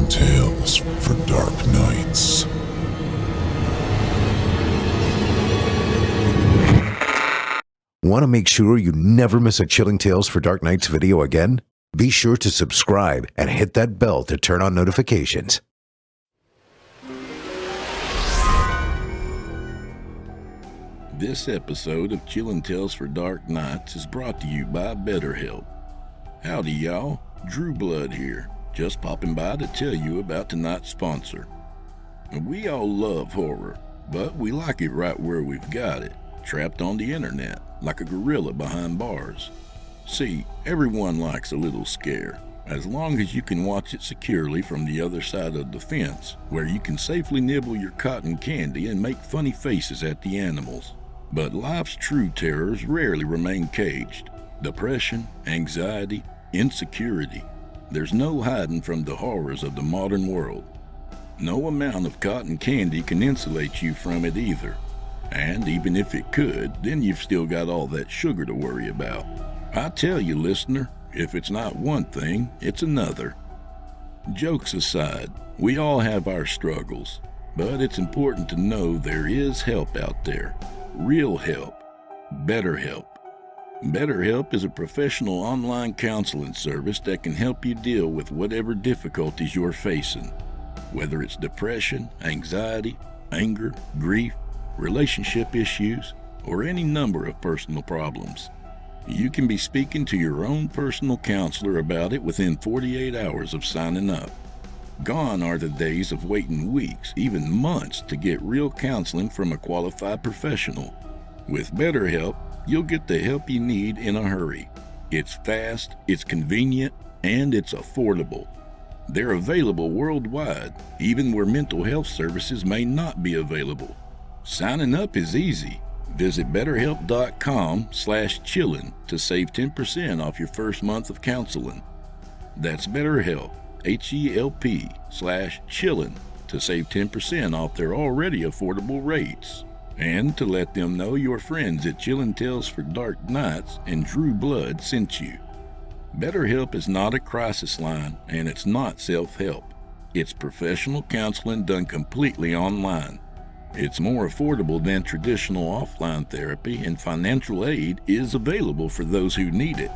Chilling tales for dark nights. Want to make sure you never miss a Chilling Tales for Dark Nights video again? Be sure to subscribe and hit that bell to turn on notifications. This episode of Chilling Tales for Dark Nights is brought to you by BetterHelp. Howdy y'all, Drew Blood here, just popping by to tell you about tonight's sponsor. We all love horror, but we like it right where we've got it, trapped on the internet, like a gorilla behind bars. See, everyone likes a little scare, as long as you can watch it securely from the other side of the fence, where you can safely nibble your cotton candy and make funny faces at the animals. But life's true terrors rarely remain caged. Depression, anxiety, insecurity. There's no hiding from the horrors of the modern world. No amount of cotton candy can insulate you from it either. And even if it could, then you've still got all that sugar to worry about. I tell you, listener, if it's not one thing, it's another. Jokes aside, we all have our struggles, but it's important to know there is help out there. Real help. BetterHelp. BetterHelp is a professional online counseling service that can help you deal with whatever difficulties you're facing. Whether it's depression, anxiety, anger, grief, relationship issues, or any number of personal problems. You can be speaking to your own personal counselor about it within 48 hours of signing up. Gone are the days of waiting weeks, even months, to get real counseling from a qualified professional. With BetterHelp, you'll get the help you need in a hurry. It's fast, it's convenient, and it's affordable. They're available worldwide, even where mental health services may not be available. Signing up is easy. Visit BetterHelp.com/chillin' to save 10% off your first month of counseling. That's BetterHelp, HELP/chillin' to save 10% off their already affordable rates. And to let them know your friends at Chilling Tales for Dark Nights and Drew Blood sent you. BetterHelp is not a crisis line, and it's not self-help. It's professional counseling done completely online. It's more affordable than traditional offline therapy, and financial aid is available for those who need it.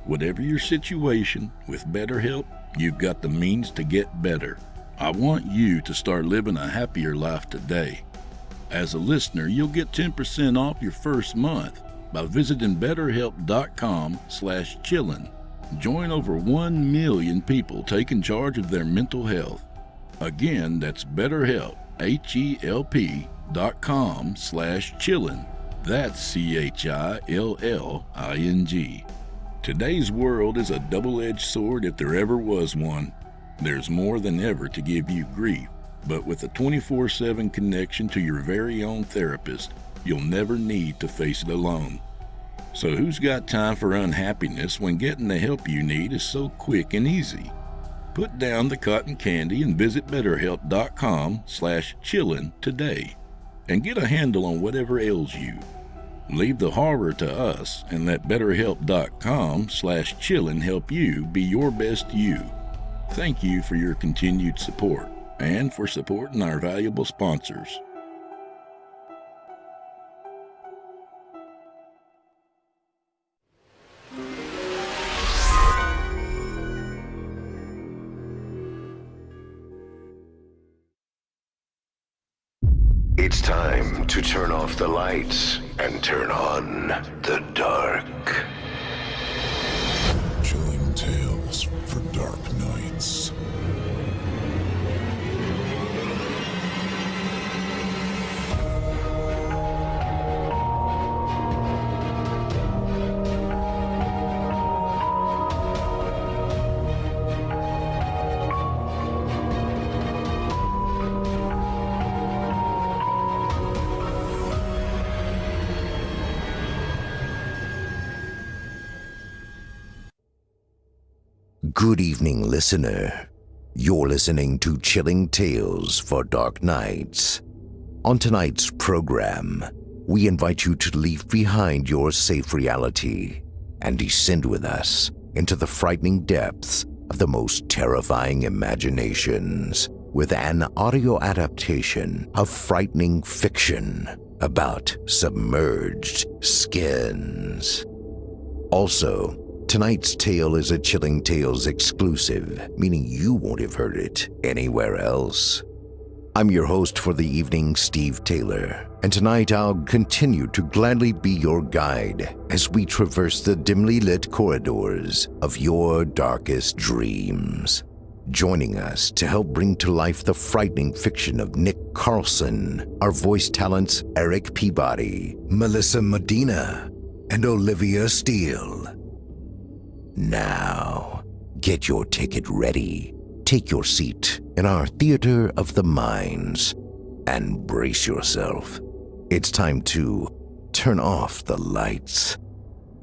Whatever your situation, with BetterHelp, you've got the means to get better. I want you to start living a happier life today. As a listener, you'll get 10% off your first month by visiting BetterHelp.com/chillin'. Join over 1 million people taking charge of their mental health. Again, that's BetterHelp, HELP.com/chillin'. That's CHILLING. Today's world is a double-edged sword if there ever was one. There's more than ever to give you grief, but with a 24/7 connection to your very own therapist, you'll never need to face it alone. So who's got time for unhappiness when getting the help you need is so quick and easy? Put down the cotton candy and visit BetterHelp.com/chillin' today and get a handle on whatever ails you. Leave the horror to us and let BetterHelp.com/chillin' help you be your best you. Thank you for your continued support and for supporting our valuable sponsors. It's time to turn off the lights and turn on the dark. Chilling tales for dark nights. Good evening, listener. You're listening to Chilling Tales for Dark Nights. On tonight's program, we invite you to leave behind your safe reality and descend with us into the frightening depths of the most terrifying imaginations with an audio adaptation of frightening fiction about submerged skins. Also, tonight's tale is a Chilling Tales exclusive, meaning you won't have heard it anywhere else. I'm your host for the evening, Steve Taylor, and tonight I'll continue to gladly be your guide as we traverse the dimly lit corridors of your darkest dreams. Joining us to help bring to life the frightening fiction of Nick Carlson are voice talents Eric Peabody, Melissa Medina, and Olivia Steele. Now, get your ticket ready, take your seat in our theater of the minds, and brace yourself. It's time to turn off the lights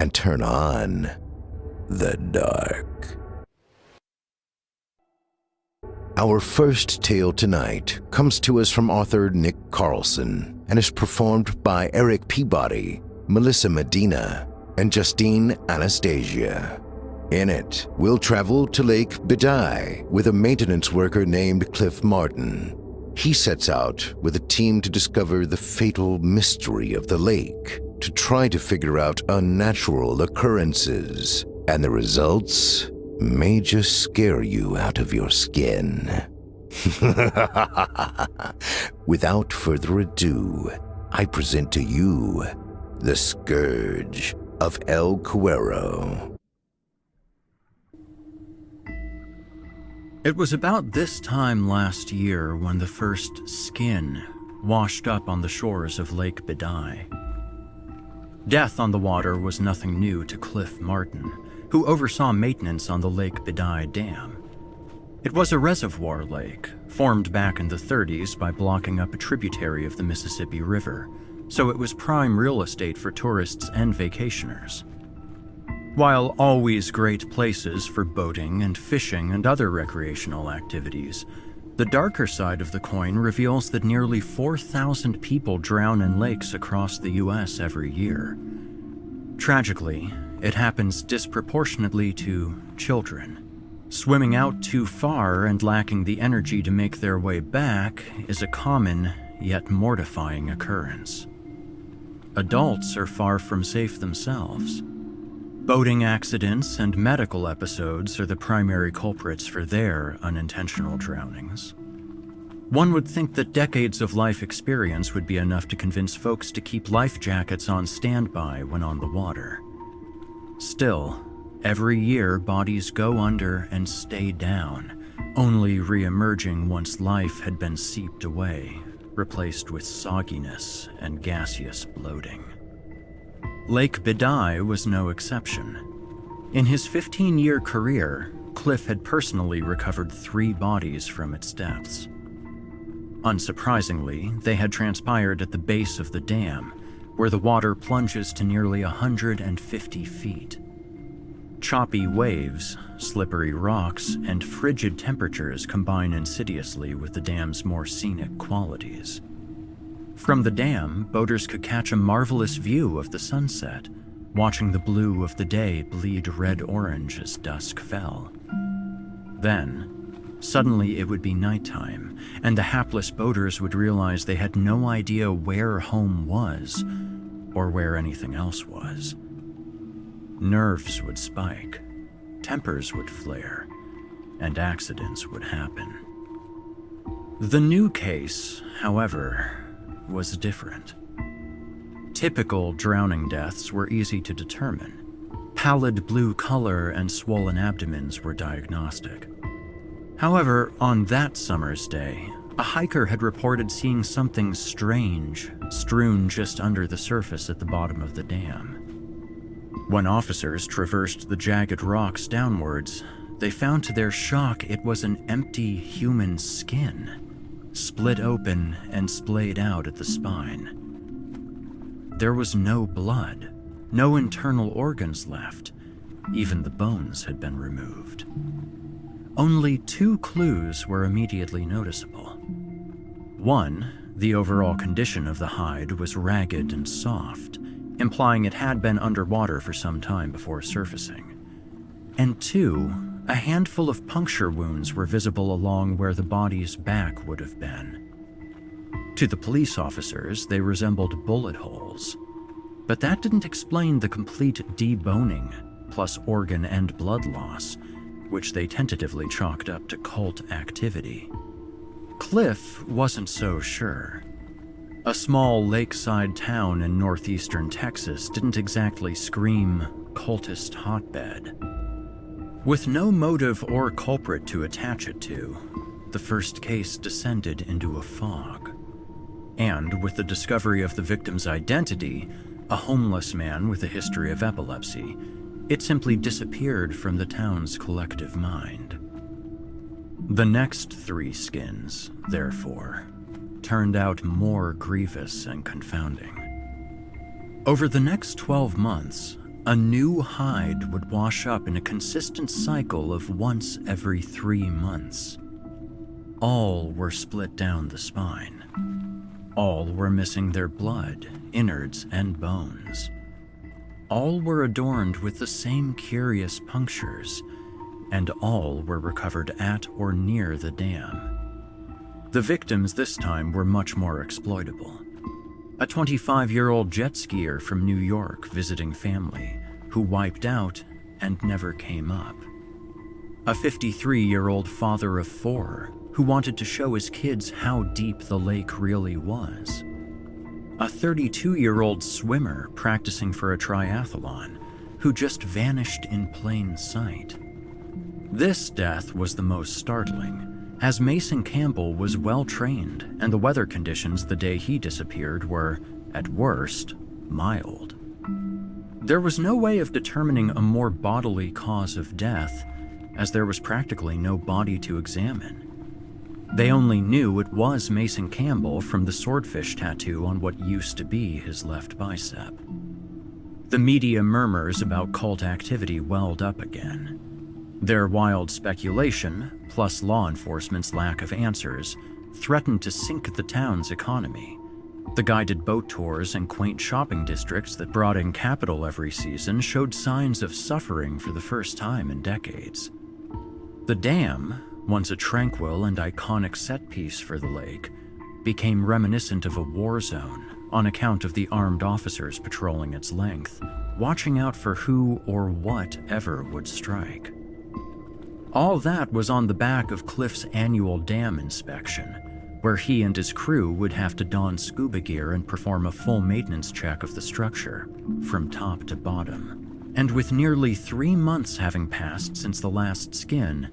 and turn on the dark. Our first tale tonight comes to us from author Nick Carlson and is performed by Eric Peabody, Melissa Medina, and Justine Anastasia. In it, we'll travel to Lake Bidai with a maintenance worker named Cliff Martin. He sets out with a team to discover the fatal mystery of the lake, to try to figure out unnatural occurrences, and the results may just scare you out of your skin. Without further ado, I present to you The Scourge of El Cuero. It was about this time last year when the first skin washed up on the shores of Lake Bidai. Death on the water was nothing new to Cliff Martin, who oversaw maintenance on the Lake Bidai Dam. It was a reservoir lake, formed back in the 30s by blocking up a tributary of the Mississippi River, so it was prime real estate for tourists and vacationers. While always great places for boating and fishing and other recreational activities, the darker side of the coin reveals that nearly 4,000 people drown in lakes across the U.S. every year. Tragically, it happens disproportionately to children. Swimming out too far and lacking the energy to make their way back is a common yet mortifying occurrence. Adults are far from safe themselves. Boating accidents and medical episodes are the primary culprits for their unintentional drownings. One would think that decades of life experience would be enough to convince folks to keep life jackets on standby when on the water. Still, every year bodies go under and stay down, only re-emerging once life had been seeped away, replaced with sogginess and gaseous bloating. Lake Bidai was no exception. In his 15-year career, Cliff had personally recovered 3 bodies from its depths. Unsurprisingly, they had transpired at the base of the dam, where the water plunges to nearly 150 feet. Choppy waves, slippery rocks, and frigid temperatures combine insidiously with the dam's more scenic qualities. From the dam, boaters could catch a marvelous view of the sunset, watching the blue of the day bleed red-orange as dusk fell. Then, suddenly it would be nighttime, and the hapless boaters would realize they had no idea where home was, or where anything else was. Nerves would spike, tempers would flare, and accidents would happen. The new case, however, was different. Typical drowning deaths were easy to determine. Pallid blue color and swollen abdomens were diagnostic. However, on that summer's day, a hiker had reported seeing something strange strewn just under the surface at the bottom of the dam. When officers traversed the jagged rocks downwards, they found to their shock it was an empty human skin, split open and splayed out at the spine. There was no blood, no internal organs left. Even the bones had been removed. Only 2 clues were immediately noticeable. One, the overall condition of the hide was ragged and soft, implying it had been underwater for some time before surfacing. And 2, A handful of puncture wounds were visible along where the body's back would have been. To the police officers, they resembled bullet holes. But that didn't explain the complete deboning, plus organ and blood loss, which they tentatively chalked up to cult activity. Cliff wasn't so sure. A small lakeside town in northeastern Texas didn't exactly scream cultist hotbed. With no motive or culprit to attach it to, the first case descended into a fog. And with the discovery of the victim's identity, a homeless man with a history of epilepsy, it simply disappeared from the town's collective mind. The next 3 skins, therefore, turned out more grievous and confounding. Over the next 12 months, a new hide would wash up in a consistent cycle of once every 3 months. All were split down the spine. All were missing their blood, innards, and bones. All were adorned with the same curious punctures, and all were recovered at or near the dam. The victims this time were much more exploitable. A 25-year-old jet skier from New York visiting family, who wiped out and never came up. A 53-year-old father of 4, who wanted to show his kids how deep the lake really was. A 32-year-old swimmer practicing for a triathlon, who just vanished in plain sight. This death was the most startling, as Mason Campbell was well-trained and the weather conditions the day he disappeared were, at worst, mild. There was no way of determining a more bodily cause of death, as there was practically no body to examine. They only knew it was Mason Campbell from the swordfish tattoo on what used to be his left bicep. The media murmurs about cult activity welled up again. Their wild speculation, plus law enforcement's lack of answers, threatened to sink the town's economy. The guided boat tours and quaint shopping districts that brought in capital every season showed signs of suffering for the first time in decades. The dam, once a tranquil and iconic set piece for the lake, became reminiscent of a war zone on account of the armed officers patrolling its length, watching out for who or what ever would strike. All that was on the back of Cliff's annual dam inspection, where he and his crew would have to don scuba gear and perform a full maintenance check of the structure, from top to bottom. And with nearly 3 months having passed since the last skin,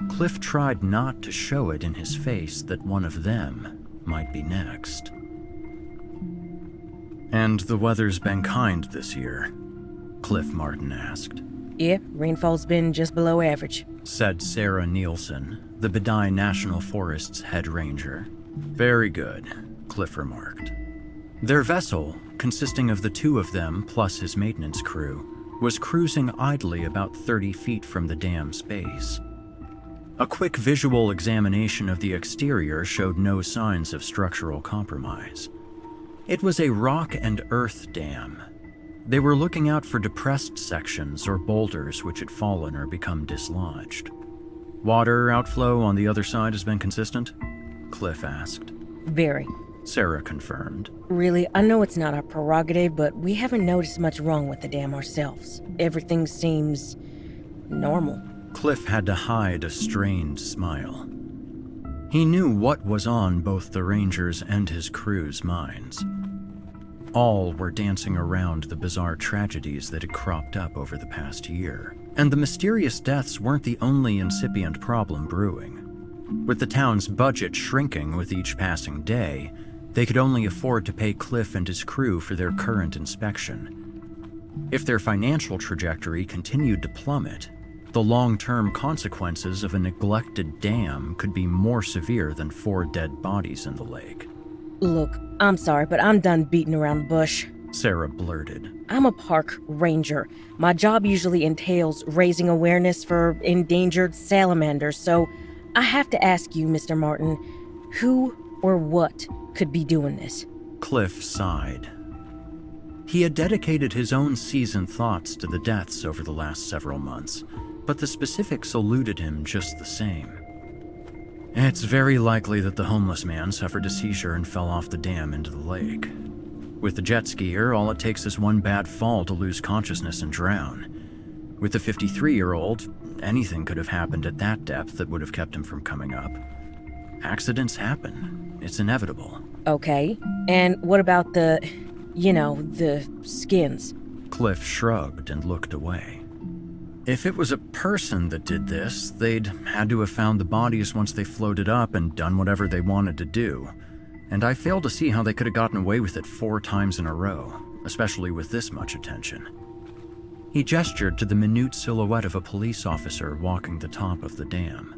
Cliff tried not to show it in his face that one of them might be next. "And the weather's been kind this year?" Cliff Martin asked. "Yeah, rainfall's been just below average," said Sarah Nielsen, the Bedai National Forest's head ranger. "Very good," Cliff remarked. Their vessel, consisting of the 2 of them plus his maintenance crew, was cruising idly about 30 feet from the dam's base. A quick visual examination of the exterior showed no signs of structural compromise. It was a rock and earth dam. They were looking out for depressed sections or boulders which had fallen or become dislodged. "Water outflow on the other side has been consistent?" Cliff asked. "Very." Sarah confirmed. "Really, I know it's not our prerogative, but we haven't noticed much wrong with the dam ourselves. Everything seems normal." Cliff had to hide a strained smile. He knew what was on both the Rangers' and his crew's minds. All were dancing around the bizarre tragedies that had cropped up over the past year, and the mysterious deaths weren't the only incipient problem brewing. With the town's budget shrinking with each passing day, they could only afford to pay Cliff and his crew for their current inspection. If their financial trajectory continued to plummet, the long-term consequences of a neglected dam could be more severe than 4 dead bodies in the lake. "Look, I'm sorry, but I'm done beating around the bush," Sarah blurted. "I'm a park ranger. My job usually entails raising awareness for endangered salamanders, so I have to ask you, Mr. Martin, who or what could be doing this?" Cliff sighed. He had dedicated his own seasoned thoughts to the deaths over the last several months, but the specifics eluded him just the same. It's very likely that the homeless man suffered a seizure and fell off the dam into the lake. With the jet skier, all it takes is one bad fall to lose consciousness and drown. With the 53-year-old, anything could have happened at that depth that would have kept him from coming up. Accidents happen. It's inevitable. Okay, and what about the skins? Cliff shrugged and looked away. If it was a person that did this, they'd had to have found the bodies once they floated up and done whatever they wanted to do. And I fail to see how they could have gotten away with it 4 times in a row, especially with this much attention. He gestured to the minute silhouette of a police officer walking the top of the dam.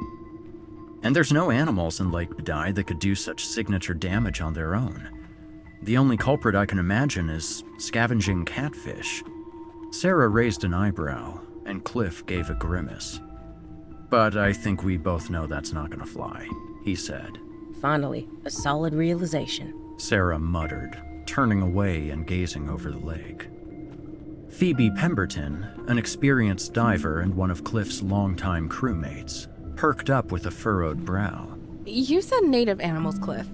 And there's no animals in Lake Bedai that could do such signature damage on their own. The only culprit I can imagine is scavenging catfish. Sarah raised an eyebrow, and Cliff gave a grimace. But I think we both know that's not gonna fly, he said. Finally, a solid realization. Sarah muttered, turning away and gazing over the lake. Phoebe Pemberton, an experienced diver and one of Cliff's longtime crewmates, perked up with a furrowed brow. You said native animals, Cliff.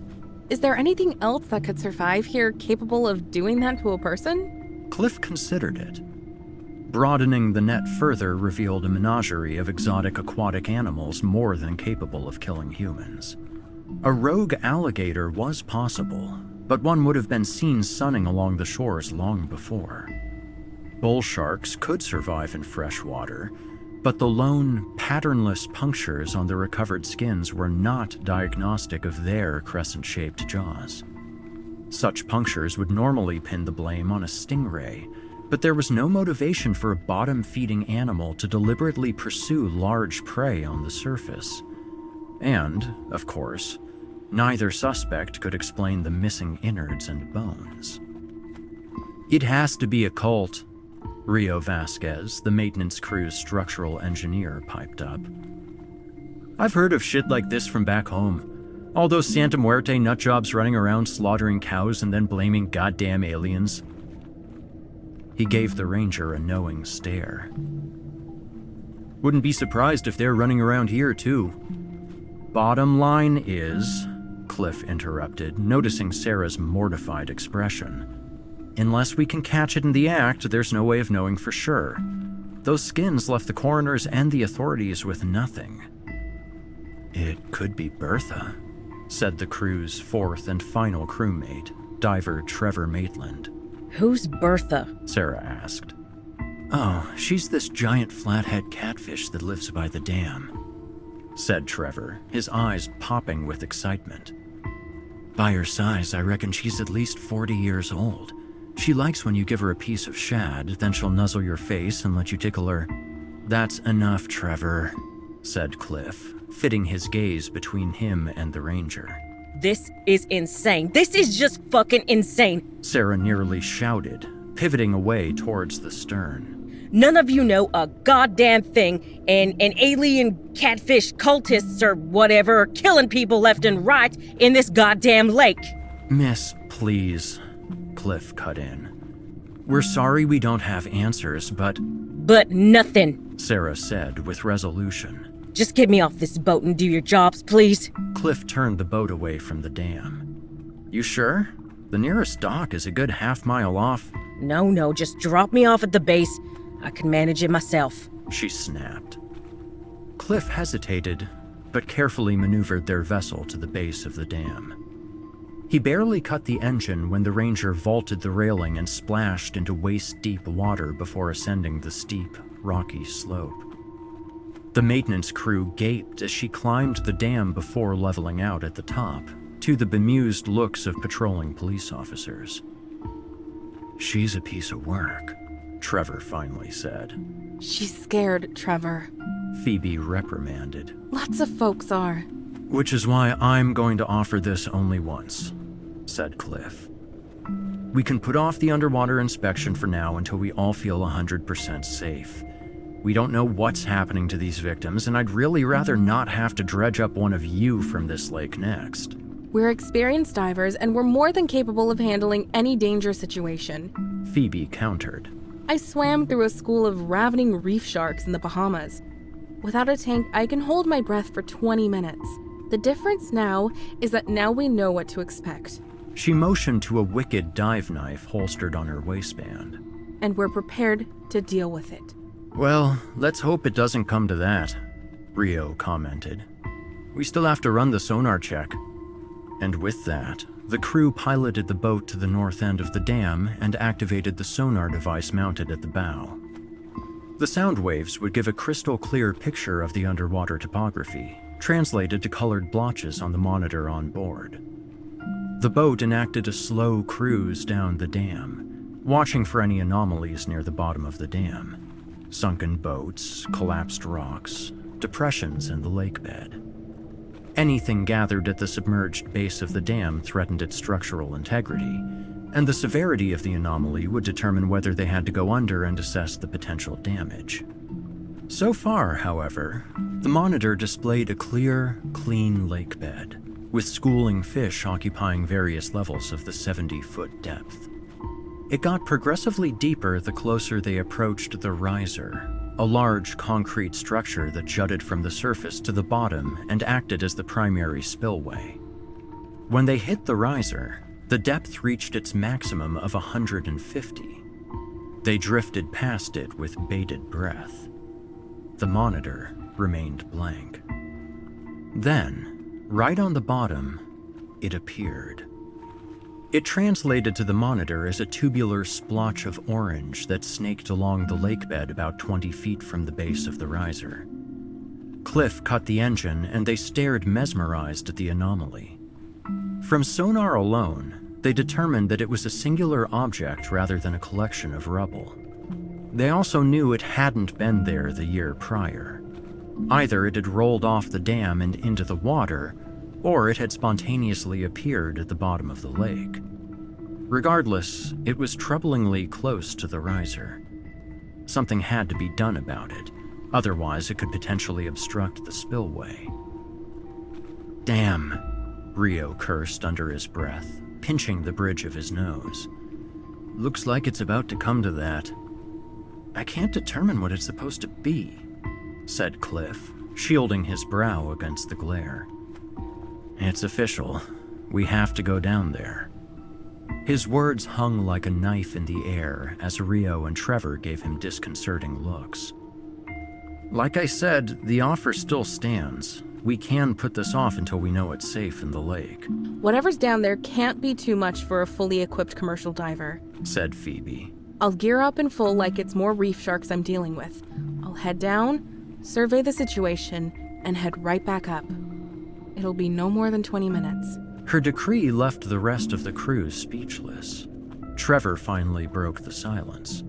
Is there anything else that could survive here capable of doing that to a person? Cliff considered it. Broadening the net further revealed a menagerie of exotic aquatic animals more than capable of killing humans. A rogue alligator was possible, but one would have been seen sunning along the shores long before. Bull sharks could survive in fresh water, but the lone, patternless punctures on the recovered skins were not diagnostic of their crescent-shaped jaws. Such punctures would normally pin the blame on a stingray, but there was no motivation for a bottom-feeding animal to deliberately pursue large prey on the surface. And, of course, neither suspect could explain the missing innards and bones. It has to be a cult, Rio Vasquez, the maintenance crew's structural engineer, piped up. I've heard of shit like this from back home. All those Santa Muerte nutjobs running around slaughtering cows and then blaming goddamn aliens. He gave the ranger a knowing stare. Wouldn't be surprised if they're running around here too. Bottom line is, Cliff interrupted, noticing Sarah's mortified expression. Unless we can catch it in the act, there's no way of knowing for sure. Those skins left the coroners and the authorities with nothing. It could be Bertha, said the crew's 4th and final crewmate, diver Trevor Maitland. Who's Bertha? Sarah asked. Oh, she's this giant flathead catfish that lives by the dam, said Trevor, his eyes popping with excitement. By her size, I reckon she's at least 40 years old. She likes when you give her a piece of shad, then she'll nuzzle your face and let you tickle her. That's enough, Trevor, said Cliff, fitting his gaze between him and the ranger. This is insane. This is just fucking insane. Sarah nearly shouted, pivoting away towards the stern. None of you know a goddamn thing, and alien catfish cultists or whatever are killing people left and right in this goddamn lake. Miss, please, Cliff cut in. We're sorry we don't have answers, but... But nothing, Sarah said with resolution. Just get me off this boat and do your jobs, please. Cliff turned the boat away from the dam. You sure? The nearest dock is a good half-mile off. No, just drop me off at the base. I can manage it myself, she snapped. Cliff hesitated, but carefully maneuvered their vessel to the base of the dam. He barely cut the engine when the ranger vaulted the railing and splashed into waist-deep water before ascending the steep, rocky slope. The maintenance crew gaped as she climbed the dam before leveling out at the top, to the bemused looks of patrolling police officers. She's a piece of work, Trevor finally said. She's scared, Trevor, Phoebe reprimanded. Lots of folks are. Which is why I'm going to offer this only once, said Cliff. We can put off the underwater inspection for now until we all feel 100% safe. We don't know what's happening to these victims, and I'd really rather not have to dredge up one of you from this lake next. We're experienced divers, and we're more than capable of handling any dangerous situation, Phoebe countered. I swam through a school of ravening reef sharks in the Bahamas. Without a tank, I can hold my breath for 20 minutes. The difference now is that now we know what to expect. She motioned to a wicked dive knife holstered on her waistband. And we're prepared to deal with it. Well, let's hope it doesn't come to that, Rio commented. We still have to run the sonar check. And with that, the crew piloted the boat to the north end of the dam and activated the sonar device mounted at the bow. The sound waves would give a crystal clear picture of the underwater topography, translated to colored blotches on the monitor on board. The boat enacted a slow cruise down the dam, watching for any anomalies near the bottom of the dam. Sunken boats, collapsed rocks, depressions in the lake bed. Anything gathered at the submerged base of the dam threatened its structural integrity, and the severity of the anomaly would determine whether they had to go under and assess the potential damage. So far, however, the monitor displayed a clear, clean lake bed, with schooling fish occupying various levels of the 70-foot depth. It got progressively deeper the closer they approached the riser, a large concrete structure that jutted from the surface to the bottom and acted as the primary spillway. When they hit the riser, the depth reached its maximum of 150. They drifted past it with bated breath. The monitor remained blank. Then, right on the bottom, it appeared. It translated to the monitor as a tubular splotch of orange that snaked along the lake bed about 20 feet from the base of the riser. Cliff cut the engine and they stared mesmerized at the anomaly. From sonar alone, they determined that it was a singular object rather than a collection of rubble. They also knew it hadn't been there the year prior. Either it had rolled off the dam and into the water, or it had spontaneously appeared at the bottom of the lake. Regardless, it was troublingly close to the riser. Something had to be done about it, otherwise it could potentially obstruct the spillway. Damn, Rio cursed under his breath, pinching the bridge of his nose. Looks like it's about to come to that. I can't determine what it's supposed to be, said Cliff, shielding his brow against the glare. It's official. We have to go down there. His words hung like a knife in the air as Rio and Trevor gave him disconcerting looks. Like I said, the offer still stands. We can put this off until we know it's safe in the lake. Whatever's down there can't be too much for a fully equipped commercial diver, said Phoebe. I'll gear up in full like it's more reef sharks I'm dealing with. I'll head down, survey the situation, and head right back up. It'll be no more than 20 minutes. Her decree left the rest of the crew speechless. Trevor finally broke the silence.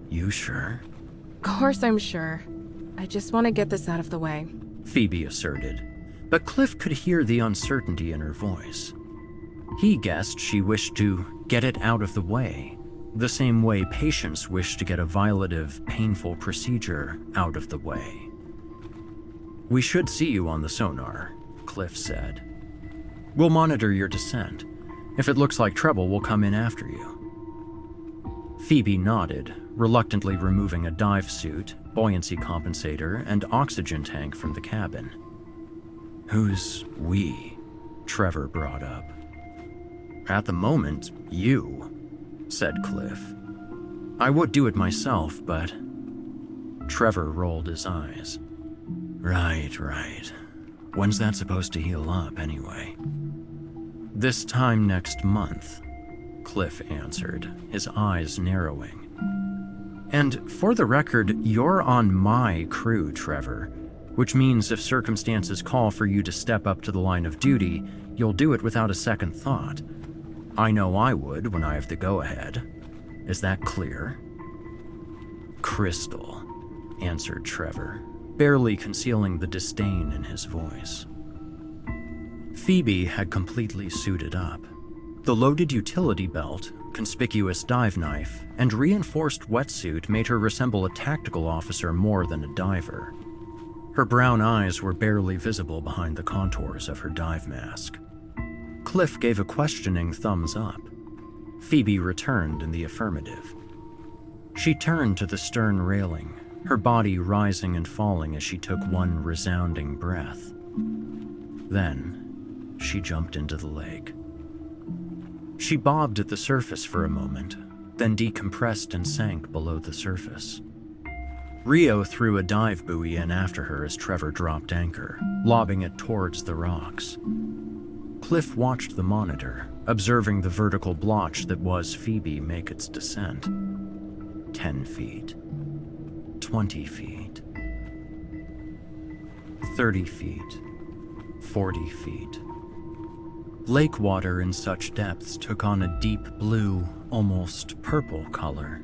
You sure? Of course I'm sure. I just want to get this out of the way, Phoebe asserted, but Cliff could hear the uncertainty in her voice. He guessed she wished to get it out of the way, the same way patients wish to get a violative, painful procedure out of the way. We should see you on the sonar, Cliff said. We'll monitor your descent. If it looks like trouble, we'll come in after you. Phoebe nodded, reluctantly removing a dive suit, buoyancy compensator, and oxygen tank from the cabin. Who's we? Trevor brought up. At the moment, you, said Cliff. I would do it myself, but... Trevor rolled his eyes. Right. When's that supposed to heal up, anyway? This time next month, Cliff answered, his eyes narrowing. And for the record, you're on my crew, Trevor, which means if circumstances call for you to step up to the line of duty, you'll do it without a second thought. I know I would when I have the go-ahead. Is that clear? Crystal, answered Trevor, barely concealing the disdain in his voice. Phoebe had completely suited up. The loaded utility belt, conspicuous dive knife, and reinforced wetsuit made her resemble a tactical officer more than a diver. Her brown eyes were barely visible behind the contours of her dive mask. Cliff gave a questioning thumbs up. Phoebe returned in the affirmative. She turned to the stern railing, her body rising and falling as she took one resounding breath. Then, she jumped into the lake. She bobbed at the surface for a moment, then decompressed and sank below the surface. Rio threw a dive buoy in after her as Trevor dropped anchor, lobbing it towards the rocks. Cliff watched the monitor, observing the vertical blotch that was Phoebe make its descent. 10 feet. 20 feet. 30 feet. 40 feet. Lake water in such depths took on a deep blue, almost purple color.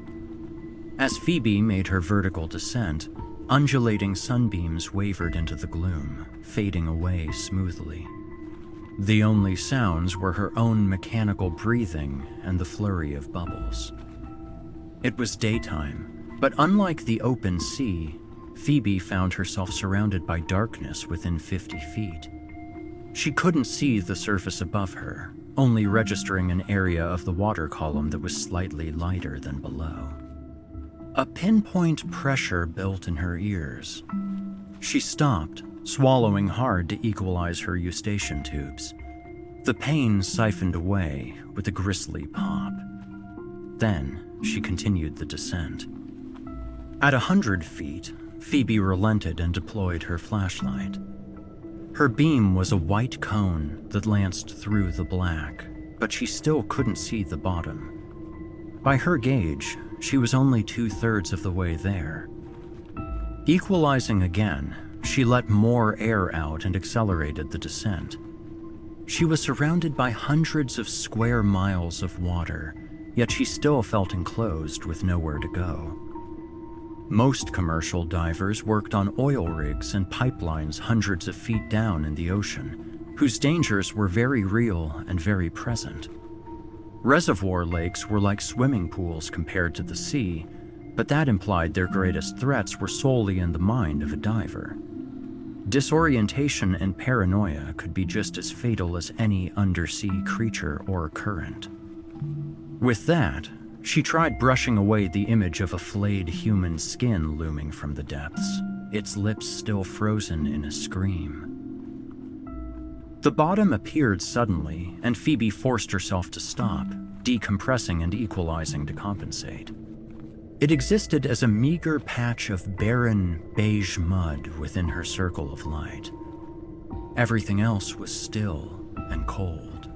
As Phoebe made her vertical descent, undulating sunbeams wavered into the gloom, fading away smoothly. The only sounds were her own mechanical breathing and the flurry of bubbles. It was daytime, but unlike the open sea, Phoebe found herself surrounded by darkness within 50 feet. She couldn't see the surface above her, only registering an area of the water column that was slightly lighter than below. A pinpoint pressure built in her ears. She stopped, swallowing hard to equalize her eustachian tubes. The pain siphoned away with a grisly pop. Then she continued the descent. At 100 feet, Phoebe relented and deployed her flashlight. Her beam was a white cone that lanced through the black, but she still couldn't see the bottom. By her gauge, she was only 2/3 of the way there. Equalizing again, she let more air out and accelerated the descent. She was surrounded by hundreds of square miles of water, yet she still felt enclosed with nowhere to go. Most commercial divers worked on oil rigs and pipelines hundreds of feet down in the ocean, whose dangers were very real and very present. Reservoir lakes were like swimming pools compared to the sea, but that implied their greatest threats were solely in the mind of a diver. Disorientation and paranoia could be just as fatal as any undersea creature or current. With that, she tried brushing away the image of a flayed human skin looming from the depths, its lips still frozen in a scream. The bottom appeared suddenly, and Phoebe forced herself to stop, decompressing and equalizing to compensate. It existed as a meager patch of barren, beige mud within her circle of light. Everything else was still and cold.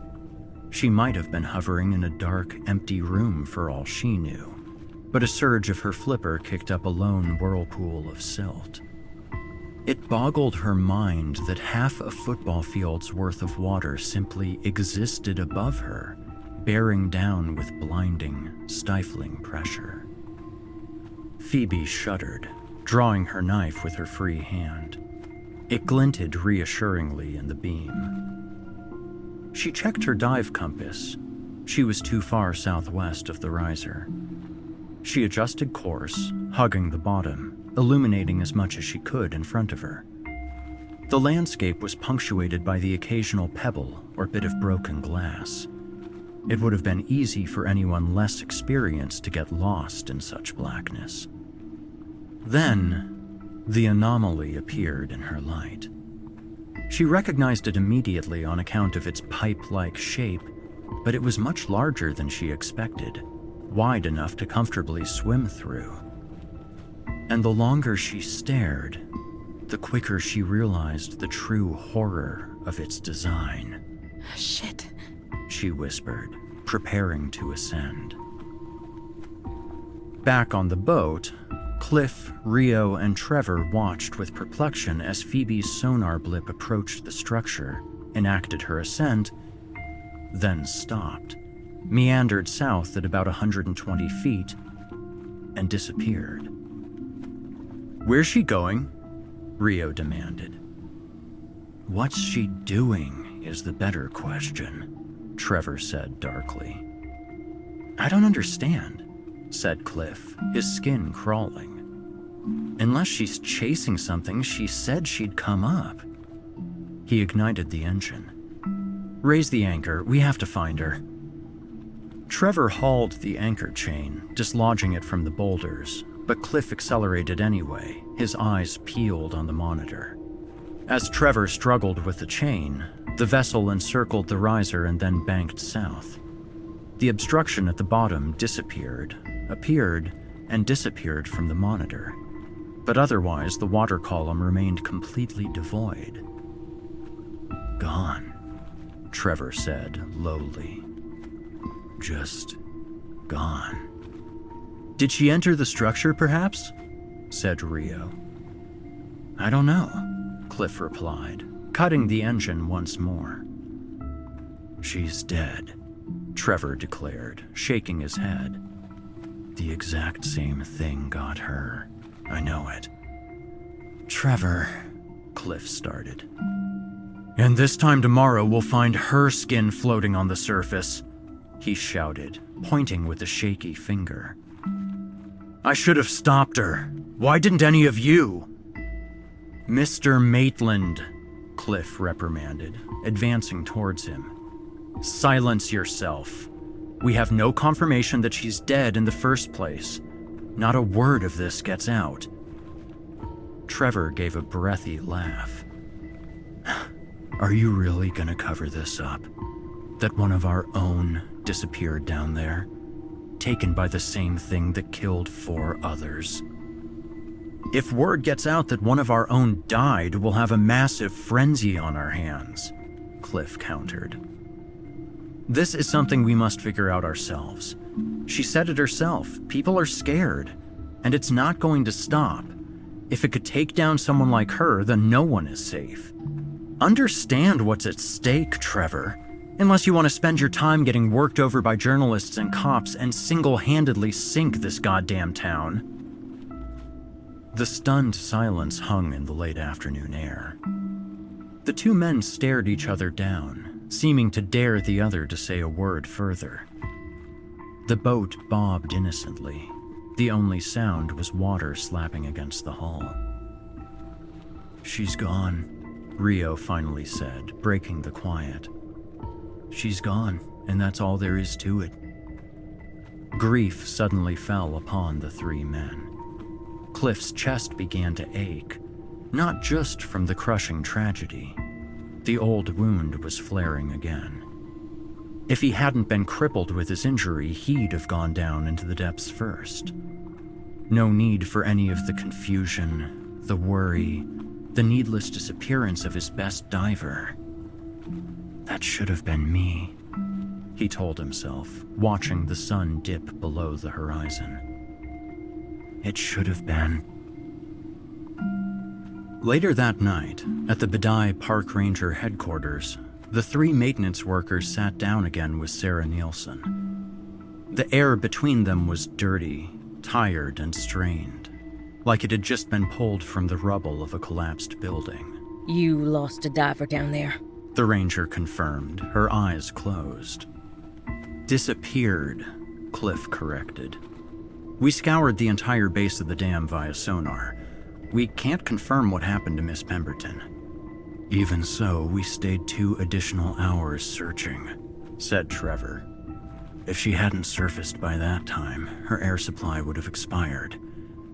She might have been hovering in a dark, empty room for all she knew, but a surge of her flipper kicked up a lone whirlpool of silt. It boggled her mind that half a football field's worth of water simply existed above her, bearing down with blinding, stifling pressure. Phoebe shuddered, drawing her knife with her free hand. It glinted reassuringly in the beam. She checked her dive compass. She was too far southwest of the riser. She adjusted course, hugging the bottom, illuminating as much as she could in front of her. The landscape was punctuated by the occasional pebble or bit of broken glass. It would have been easy for anyone less experienced to get lost in such blackness. Then, the anomaly appeared in her light. She recognized it immediately on account of its pipe-like shape, but it was much larger than she expected, wide enough to comfortably swim through. And the longer she stared, the quicker she realized the true horror of its design. Shit. She whispered, preparing to ascend. Back on the boat, Cliff, Rio, and Trevor watched with perplexion as Phoebe's sonar blip approached the structure, enacted her ascent, then stopped, meandered south at about 120 feet, and disappeared. "Where's she going?" Rio demanded. "What's she doing is the better question," Trevor said darkly. "I don't understand," said Cliff, his skin crawling. "Unless she's chasing something, she said she'd come up." He ignited the engine. "Raise the anchor, we have to find her." Trevor hauled the anchor chain, dislodging it from the boulders, but Cliff accelerated anyway, his eyes peeled on the monitor. As Trevor struggled with the chain, the vessel encircled the riser and then banked south. The obstruction at the bottom disappeared, appeared, and disappeared from the monitor, but otherwise the water column remained completely devoid. "Gone," Trevor said lowly. "Just gone." "Did she enter the structure, perhaps?" said Rio. "I don't know," Cliff replied, cutting the engine once more. "She's dead," Trevor declared, shaking his head. "The exact same thing got her. I know it." "Trevor," Cliff started. "And this time tomorrow we'll find her skin floating on the surface," he shouted, pointing with a shaky finger. "I should have stopped her. Why didn't any of you?" "Mr. Maitland," Cliff reprimanded, advancing towards him. "Silence yourself. We have no confirmation that she's dead in the first place. Not a word of this gets out." Trevor gave a breathy laugh. "Are you really gonna cover this up? That one of our own disappeared down there? Taken by the same thing that killed 4 others? If word gets out that one of our own died, we'll have a massive frenzy on our hands," Cliff countered. "This is something we must figure out ourselves. She said it herself, people are scared, and it's not going to stop. If it could take down someone like her, then no one is safe. Understand what's at stake, Trevor, unless you want to spend your time getting worked over by journalists and cops and single-handedly sink this goddamn town." The stunned silence hung in the late afternoon air. The 2 men stared each other down, seeming to dare the other to say a word further. The boat bobbed innocently. The only sound was water slapping against the hull. "She's gone," Rio finally said, breaking the quiet. "She's gone, and that's all there is to it." Grief suddenly fell upon the 3 men. Cliff's chest began to ache, not just from the crushing tragedy. The old wound was flaring again. If he hadn't been crippled with his injury, he'd have gone down into the depths first. No need for any of the confusion, the worry, the needless disappearance of his best diver. "That should have been me," he told himself, watching the sun dip below the horizon. "It should have been." Later that night, at the Bedai Park Ranger headquarters, the 3 maintenance workers sat down again with Sarah Nielsen. The air between them was dirty, tired, and strained, like it had just been pulled from the rubble of a collapsed building. "You lost a diver down there," the ranger confirmed, her eyes closed. "Disappeared," Cliff corrected. "We scoured the entire base of the dam via sonar. We can't confirm what happened to Miss Pemberton." "Even so, we stayed 2 additional hours searching," said Trevor. "If she hadn't surfaced by that time, her air supply would have expired.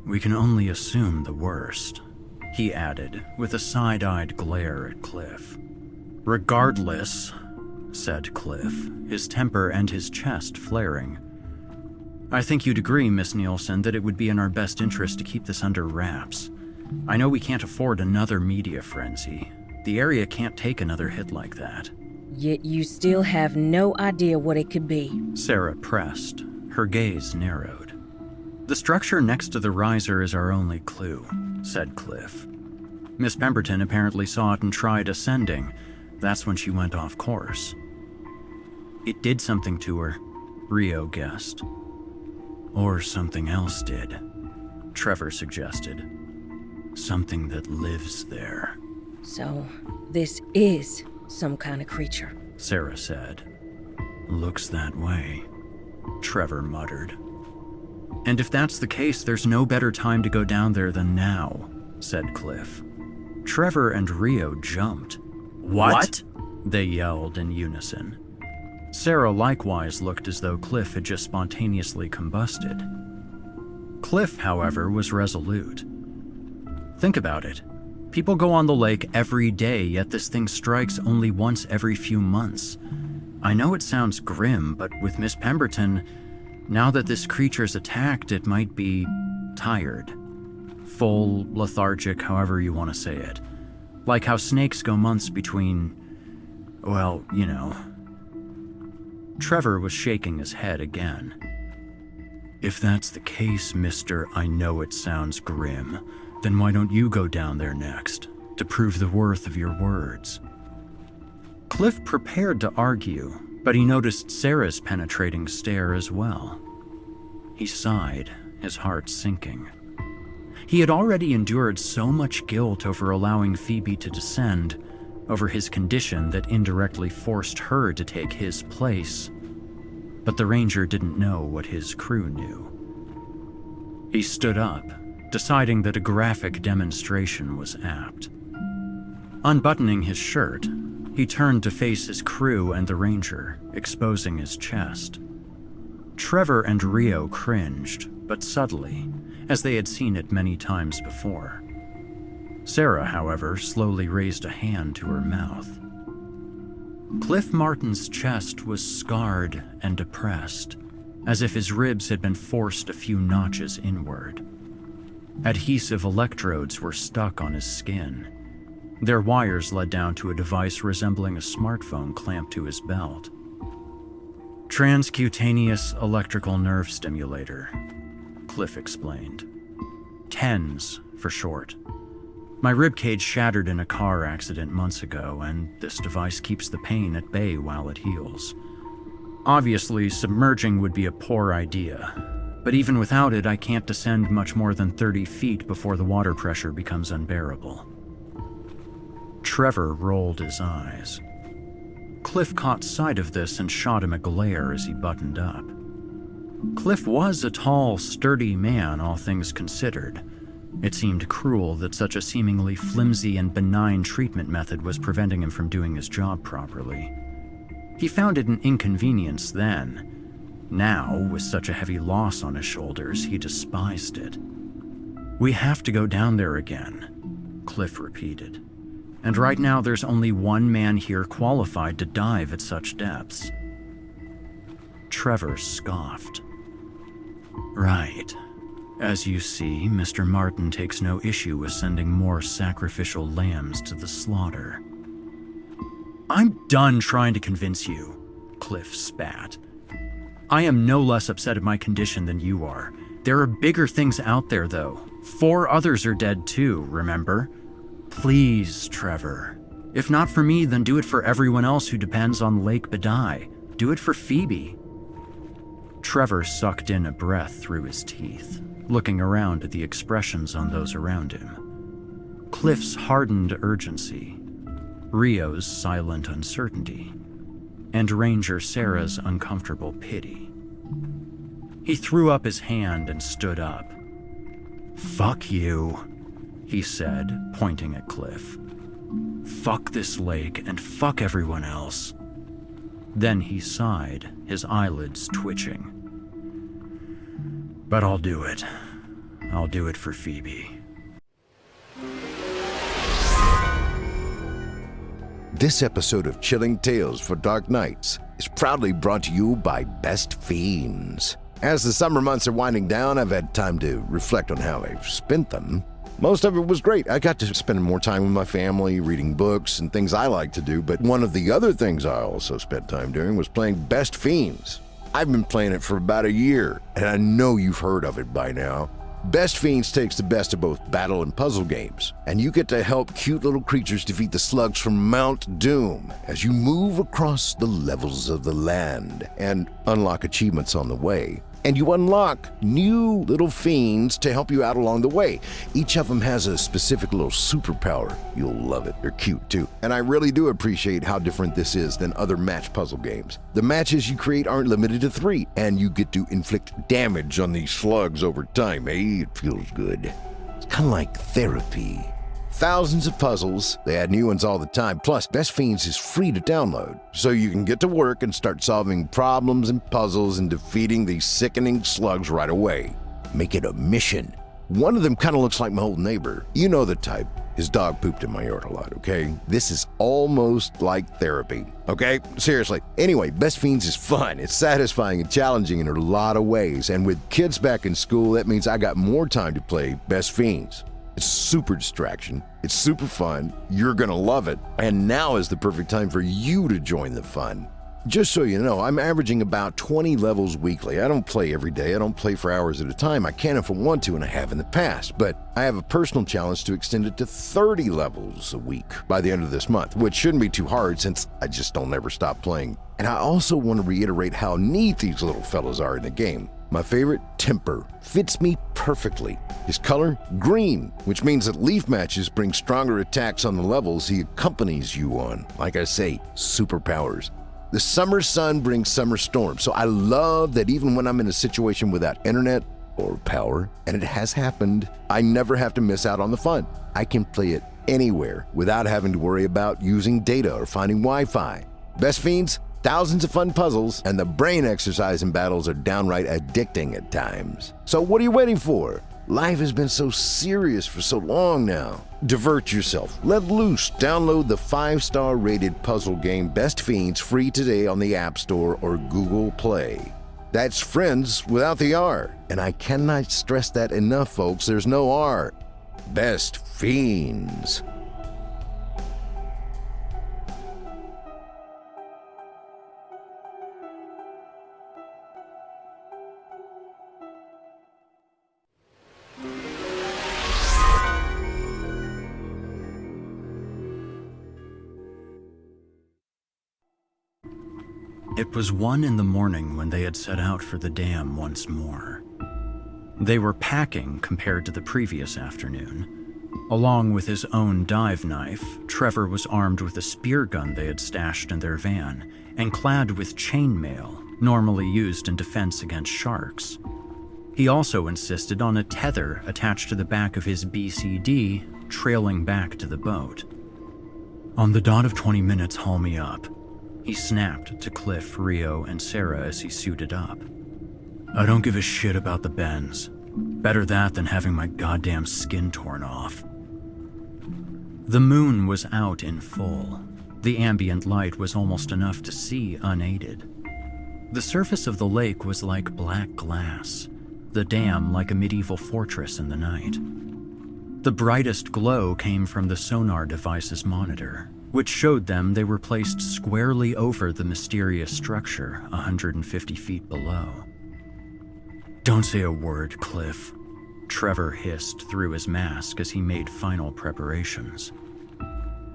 We can only assume the worst," he added, with a side-eyed glare at Cliff. "Regardless," said Cliff, his temper and his chest flaring, "I think you'd agree, Miss Nielsen, that it would be in our best interest to keep this under wraps. I know we can't afford another media frenzy. The area can't take another hit like that." "Yet you still have no idea what it could be." Sarah pressed, her gaze narrowed. "The structure next to the riser is our only clue," said Cliff. "Miss Pemberton apparently saw it and tried ascending. That's when she went off course." "It did something to her," Rio guessed. "Or something else did," Trevor suggested. "Something that lives there." "So, this is some kind of creature," Sarah said. "Looks that way," Trevor muttered. "And if that's the case, there's no better time to go down there than now," said Cliff. Trevor and Rio jumped. What? They yelled in unison. Sarah likewise looked as though Cliff had just spontaneously combusted. Cliff, however, was resolute. Think about it. People go on the lake every day, yet this thing strikes only once every few months. I know it sounds grim, but with Miss Pemberton, now that this creature's attacked, it might be tired. Full, lethargic, however you want to say it. Like how snakes go months between, well, you know. Trevor was shaking his head again. If that's the case, mister, I know it sounds grim. Then why don't you go down there next, to prove the worth of your words? Cliff prepared to argue, but he noticed Sarah's penetrating stare as well. He sighed, his heart sinking. He had already endured so much guilt over allowing Phoebe to descend, over his condition that indirectly forced her to take his place. But the ranger didn't know what his crew knew. He stood up, deciding that a graphic demonstration was apt. Unbuttoning his shirt, he turned to face his crew and the ranger, exposing his chest. Trevor and Rio cringed, but subtly, as they had seen it many times before. Sarah, however, slowly raised a hand to her mouth. Cliff Martin's chest was scarred and depressed, as if his ribs had been forced a few notches inward. Adhesive electrodes were stuck on his skin. Their wires led down to a device resembling a smartphone clamped to his belt. Transcutaneous electrical nerve stimulator, Cliff explained. TENS for short. My ribcage shattered in a car accident months ago, and this device keeps the pain at bay while it heals. Obviously, submerging would be a poor idea, but even without it, I can't descend much more than 30 feet before the water pressure becomes unbearable. Trevor rolled his eyes. Cliff caught sight of this and shot him a glare as he buttoned up. Cliff was a tall, sturdy man, all things considered. It seemed cruel that such a seemingly flimsy and benign treatment method was preventing him from doing his job properly. He found it an inconvenience then. Now, with such a heavy loss on his shoulders, he despised it. We have to go down there again, Cliff repeated. And right now there's only one man here qualified to dive at such depths. Trevor scoffed. Right. As you see, Mr. Martin takes no issue with sending more sacrificial lambs to the slaughter. I'm done trying to convince you, Cliff spat. I am no less upset at my condition than you are. There are bigger things out there, though. 4 others are dead too, remember? Please, Trevor. If not for me, then do it for everyone else who depends on Lake Badai. Do it for Phoebe. Trevor sucked in a breath through his teeth, looking around at the expressions on those around him. Cliff's hardened urgency, Rio's silent uncertainty, and Ranger Sarah's uncomfortable pity. He threw up his hand and stood up. Fuck you, he said, pointing at Cliff. Fuck this lake and fuck everyone else. Then he sighed, his eyelids twitching. But I'll do it. I'll do it for Phoebe. This episode of Chilling Tales for Dark Nights is proudly brought to you by Best Fiends. As the summer months are winding down, I've had time to reflect on how I've spent them. Most of it was great. I got to spend more time with my family, reading books and things I like to do, but one of the other things I also spent time doing was playing Best Fiends. I've been playing it for about a year, and I know you've heard of it by now. Best Fiends takes the best of both battle and puzzle games, and you get to help cute little creatures defeat the slugs from Mount Doom as you move across the levels of the land and unlock achievements on the way. And you unlock new little fiends to help you out along the way. Each of them has a specific little superpower. You'll love it. They're cute too. And I really do appreciate how different this is than other match puzzle games. The matches you create aren't limited to 3, and you get to inflict damage on these slugs over time. Hey, it feels good. It's kind of like therapy. Thousands of puzzles, they add new ones all the time, plus Best Fiends is free to download, so you can get to work and start solving problems and puzzles and defeating these sickening slugs right away. make it a mission. One of them kind of looks like my old neighbor. You know the type. His dog pooped in my yard a lot, okay? This is almost like therapy, okay? Seriously. Anyway, Best Fiends is fun. It's satisfying and challenging in a lot of ways. And with kids back in school, that means I got more time to play Best Fiends. It's super distraction. It's super fun. You're gonna love it. And now is the perfect time for you to join the fun. Just so you know, I'm averaging about 20 levels weekly. I don't play every day. I don't play for hours at a time. I can if I want to, and I have in the past. But I have a personal challenge to extend it to 30 levels a week by the end of this month, which shouldn't be too hard since I just don't ever stop playing. And I also want to reiterate how neat these little fellas are in the game. My favorite, Temper, fits me perfectly. His color, green, which means that leaf matches bring stronger attacks on the levels he accompanies you on. Like I say, superpowers. The summer sun brings summer storms, so I love that even when I'm in a situation without internet or power, and it has happened, I never have to miss out on the fun. I can play it anywhere without having to worry about using data or finding Wi-Fi. Best Fiends, thousands of fun puzzles, and the brain exercise and battles are downright addicting at times. So what are you waiting for? Life has been so serious for so long now. Divert yourself. Let loose. Download the 5-star rated puzzle game Best Fiends free today on the App Store or Google Play. That's friends without the R. And I cannot stress that enough, folks. There's no R. Best Fiends. It was 1 a.m. when they had set out for the dam once more. They were packing compared to the previous afternoon. Along with his own dive knife, Trevor was armed with a spear gun they had stashed in their van and clad with chainmail, normally used in defense against sharks. He also insisted on a tether attached to the back of his BCD, trailing back to the boat. "On the dot of 20 minutes, haul me up," he snapped to Cliff, Rio, and Sarah as he suited up. "I don't give a shit about the bends. Better that than having my goddamn skin torn off." The moon was out in full. The ambient light was almost enough to see unaided. The surface of the lake was like black glass, the dam like a medieval fortress in the night. The brightest glow came from the sonar device's monitor, which showed them they were placed squarely over the mysterious structure 150 feet below. "Don't say a word, Cliff," Trevor hissed through his mask as he made final preparations.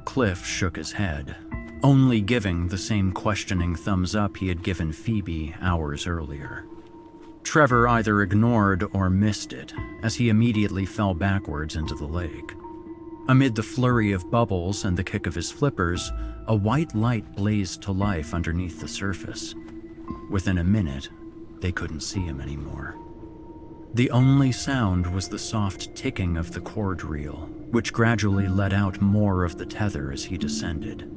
Cliff shook his head, only giving the same questioning thumbs up he had given Phoebe hours earlier. Trevor either ignored or missed it, as he immediately fell backwards into the lake. Amid the flurry of bubbles and the kick of his flippers, a white light blazed to life underneath the surface. Within a minute, they couldn't see him anymore. The only sound was the soft ticking of the cord reel, which gradually let out more of the tether as he descended.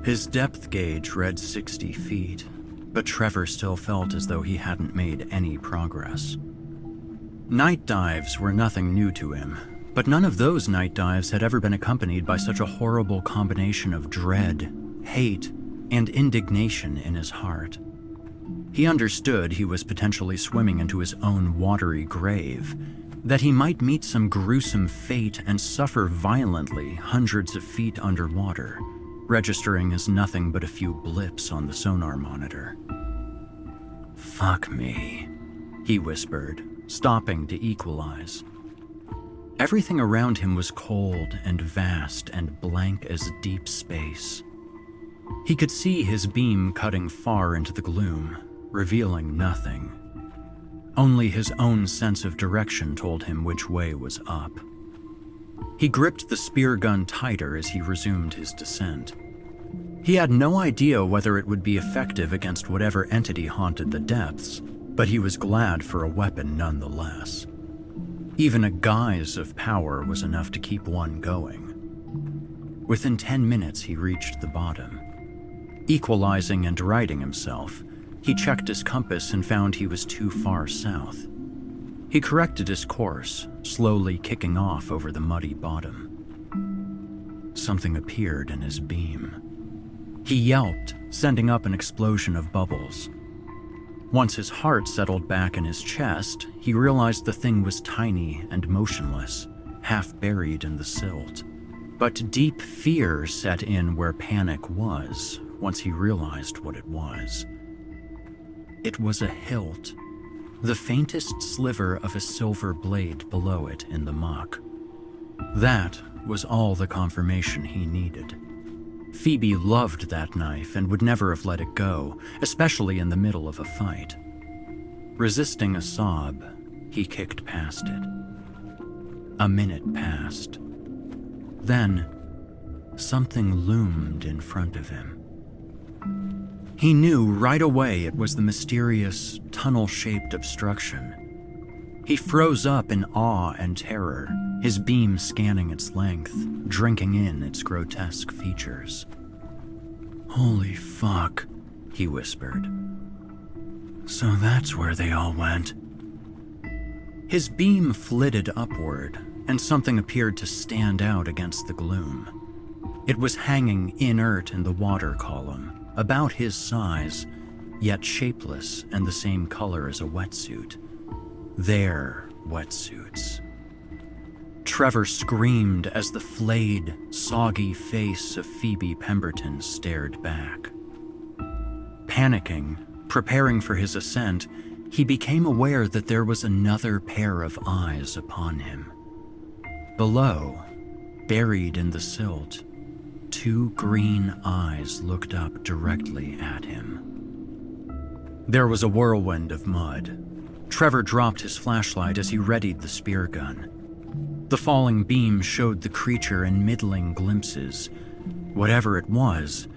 His depth gauge read 60 feet, but Trevor still felt as though he hadn't made any progress. Night dives were nothing new to him, but none of those night dives had ever been accompanied by such a horrible combination of dread, hate, and indignation in his heart. He understood he was potentially swimming into his own watery grave, that he might meet some gruesome fate and suffer violently hundreds of feet underwater, registering as nothing but a few blips on the sonar monitor. "Fuck me," he whispered, stopping to equalize. Everything around him was cold and vast and blank as deep space. He could see his beam cutting far into the gloom, revealing nothing. Only his own sense of direction told him which way was up. He gripped the spear gun tighter as he resumed his descent. He had no idea whether it would be effective against whatever entity haunted the depths, but he was glad for a weapon nonetheless. Even a guise of power was enough to keep one going. Within 10 minutes, he reached the bottom. Equalizing and righting himself, he checked his compass and found he was too far south. He corrected his course, slowly kicking off over the muddy bottom. Something appeared in his beam. He yelped, sending up an explosion of bubbles. Once his heart settled back in his chest, he realized the thing was tiny and motionless, half buried in the silt. But deep fear set in where panic was once he realized what it was. It was a hilt, the faintest sliver of a silver blade below it in the muck. That was all the confirmation he needed. Phoebe loved that knife and would never have let it go, especially in the middle of a fight. Resisting a sob, he kicked past it. A minute passed. Then, something loomed in front of him. He knew right away it was the mysterious, tunnel-shaped obstruction. He froze up in awe and terror, his beam scanning its length, drinking in its grotesque features. "Holy fuck," he whispered. "So that's where they all went." His beam flitted upward, and something appeared to stand out against the gloom. It was hanging inert in the water column, about his size, yet shapeless and the same color as a wetsuit. Their wetsuits. Trevor screamed as the flayed, soggy face of Phoebe Pemberton stared back. Panicking, preparing for his ascent, he became aware that there was another pair of eyes upon him. Below, buried in the silt, 2 green eyes looked up directly at him. There was a whirlwind of mud. Trevor dropped his flashlight as he readied the spear gun. The falling beam showed the creature in middling glimpses. Whatever it was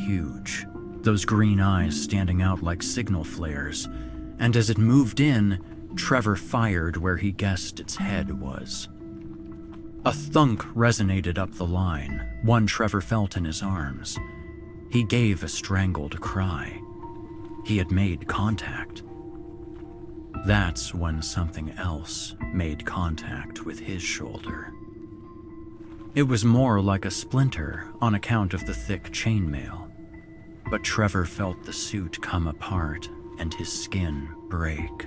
huge, those green eyes standing out like signal flares, and as it moved in, Trevor fired where he guessed its head was. A thunk resonated up the line, one Trevor felt in his arms. He gave a strangled cry. He had made contact. That's when something else made contact with his shoulder. It was more like a splinter on account of the thick chainmail, but Trevor felt the suit come apart and his skin break.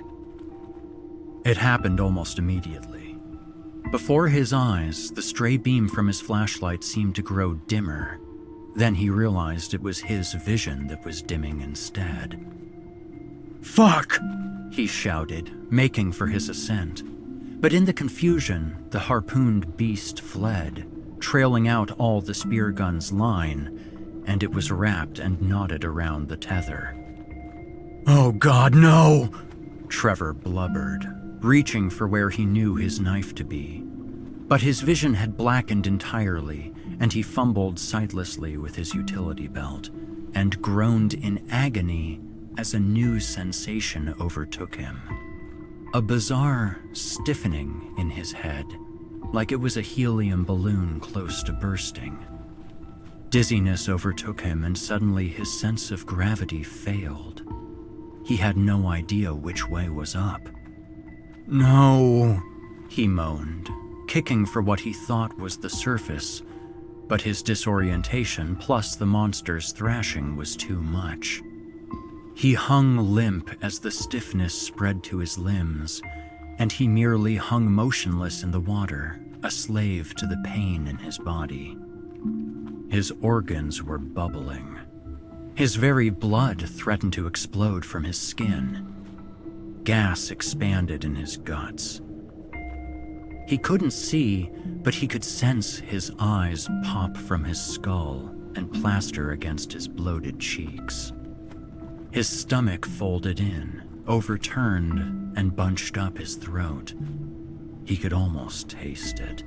It happened almost immediately. Before his eyes, the stray beam from his flashlight seemed to grow dimmer. Then he realized it was his vision that was dimming instead. "Fuck!" he shouted, making for his ascent. But in the confusion, the harpooned beast fled, trailing out all the spear gun's line, and it was wrapped and knotted around the tether. "Oh God, no!" Trevor blubbered, reaching for where he knew his knife to be. But his vision had blackened entirely, and he fumbled sightlessly with his utility belt, and groaned in agony as a new sensation overtook him. A bizarre stiffening in his head, like it was a helium balloon close to bursting. Dizziness overtook him, and suddenly his sense of gravity failed. He had no idea which way was up. "No," he moaned, kicking for what he thought was the surface, but his disorientation plus the monster's thrashing was too much. He hung limp as the stiffness spread to his limbs, and he merely hung motionless in the water, a slave to the pain in his body. His organs were bubbling. His very blood threatened to explode from his skin. Gas expanded in his guts. He couldn't see, but he could sense his eyes pop from his skull and plaster against his bloated cheeks. His stomach folded in, overturned, and bunched up his throat. He could almost taste it.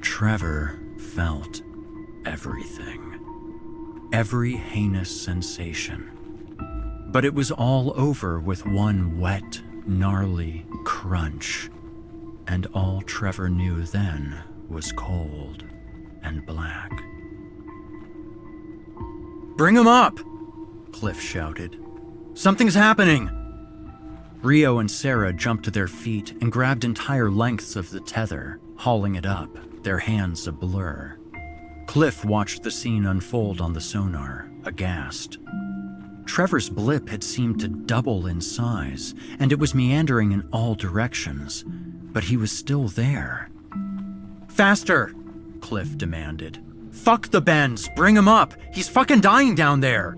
Trevor felt everything. Every heinous sensation. But it was all over with one wet, gnarly crunch. And all Trevor knew then was cold and black. "Bring him up!" Cliff shouted. "Something's happening!" Rio and Sarah jumped to their feet and grabbed entire lengths of the tether, hauling it up, their hands a blur. Cliff watched the scene unfold on the sonar, aghast. Trevor's blip had seemed to double in size, and it was meandering in all directions, but he was still there. "Faster!" Cliff demanded. "Fuck the bends! Bring him up! He's fucking dying down there!"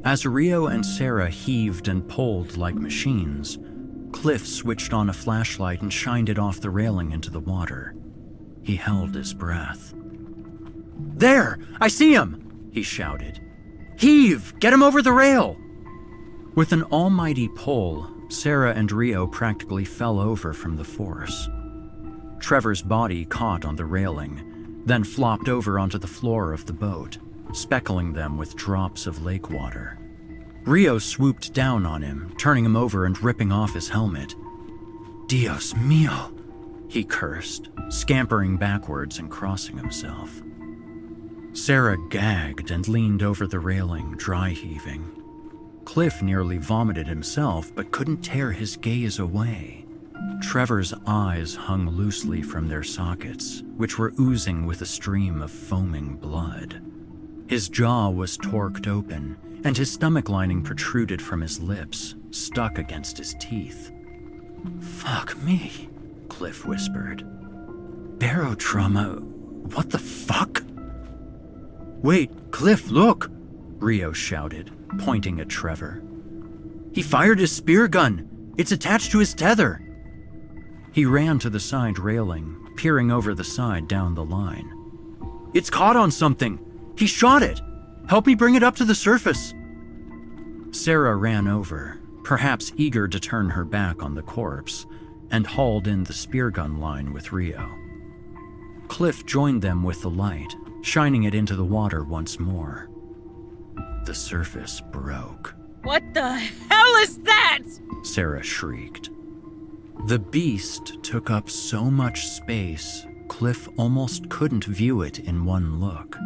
As Rio and Sarah heaved and pulled like machines, Cliff switched on a flashlight and shined it off the railing into the water. He held his breath. "There! I see him!" he shouted. "Heave! Get him over the rail!" With an almighty pull, Sarah and Rio practically fell over from the force. Trevor's body caught on the railing, then flopped over onto the floor of the boat, speckling them with drops of lake water. Rio swooped down on him, turning him over and ripping off his helmet. "Dios mío," he cursed, scampering backwards and crossing himself. Sarah gagged and leaned over the railing, dry heaving. Cliff nearly vomited himself, but couldn't tear his gaze away. Trevor's eyes hung loosely from their sockets, which were oozing with a stream of foaming blood. His jaw was torqued open, and his stomach lining protruded from his lips, stuck against his teeth. "Fuck me," Cliff whispered. "Barotrauma, what the fuck?" "Wait, Cliff, look!" Rio shouted, pointing at Trevor. "He fired his spear gun! It's attached to his tether!" He ran to the side railing, peering over the side down the line. "It's caught on something! He shot it! Help me bring it up to the surface!" Sarah ran over, perhaps eager to turn her back on the corpse, and hauled in the spear gun line with Rio. Cliff joined them with the light, shining it into the water once more. The surface broke. What the hell is that? Sarah shrieked. The beast took up so much space, Cliff almost couldn't view it in one look.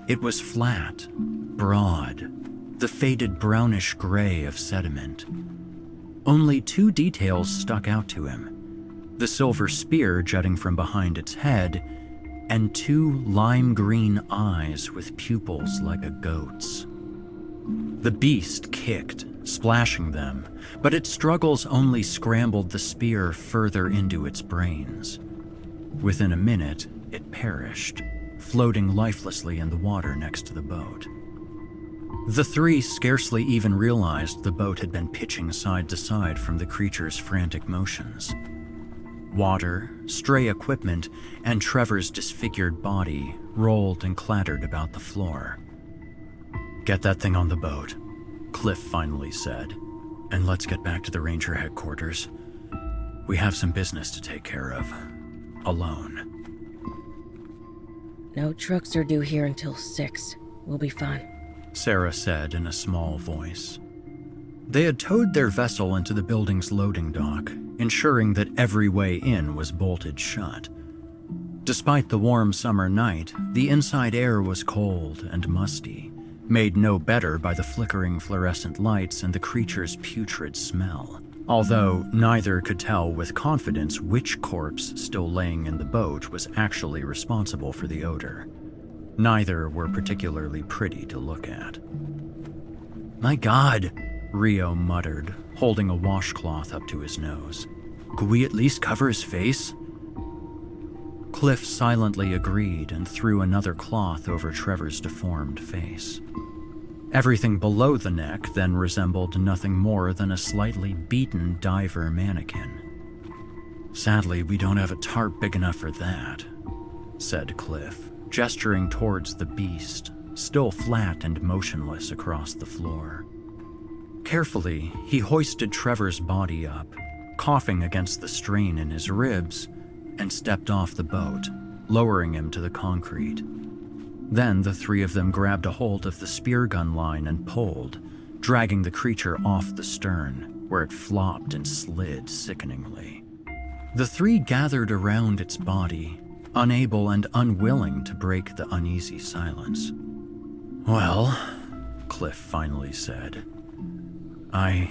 It was flat, broad, the faded brownish gray of sediment. Only two details stuck out to him: the silver spear jutting from behind its head, and two lime green eyes with pupils like a goat's. The beast kicked, splashing them, but its struggles only scrambled the spear further into its brains. Within a minute, it perished, floating lifelessly in the water next to the boat. The three scarcely even realized the boat had been pitching side to side from the creature's frantic motions. Water, stray equipment, and Trevor's disfigured body rolled and clattered about the floor. "Get that thing on the boat," Cliff finally said, "and let's get back to the Ranger headquarters. We have some business to take care of. Alone." No trucks are due here until 6. We'll be fine, Sarah said in a small voice. They had towed their vessel into the building's loading dock, ensuring that every way in was bolted shut. Despite the warm summer night, the inside air was cold and musty, made no better by the flickering fluorescent lights and the creature's putrid smell, although neither could tell with confidence which corpse still laying in the boat was actually responsible for the odor. Neither were particularly pretty to look at. "My God," Rio muttered, holding a washcloth up to his nose. "Could we at least cover his face?" Cliff silently agreed and threw another cloth over Trevor's deformed face. Everything below the neck then resembled nothing more than a slightly beaten diver mannequin. "Sadly, we don't have a tarp big enough for that," said Cliff, gesturing towards the beast, still flat and motionless across the floor. Carefully, he hoisted Trevor's body up, coughing against the strain in his ribs, and stepped off the boat, lowering him to the concrete. Then the three of them grabbed a hold of the spear gun line and pulled, dragging the creature off the stern, where it flopped and slid sickeningly. The three gathered around its body, unable and unwilling to break the uneasy silence. "Well," Cliff finally said, "I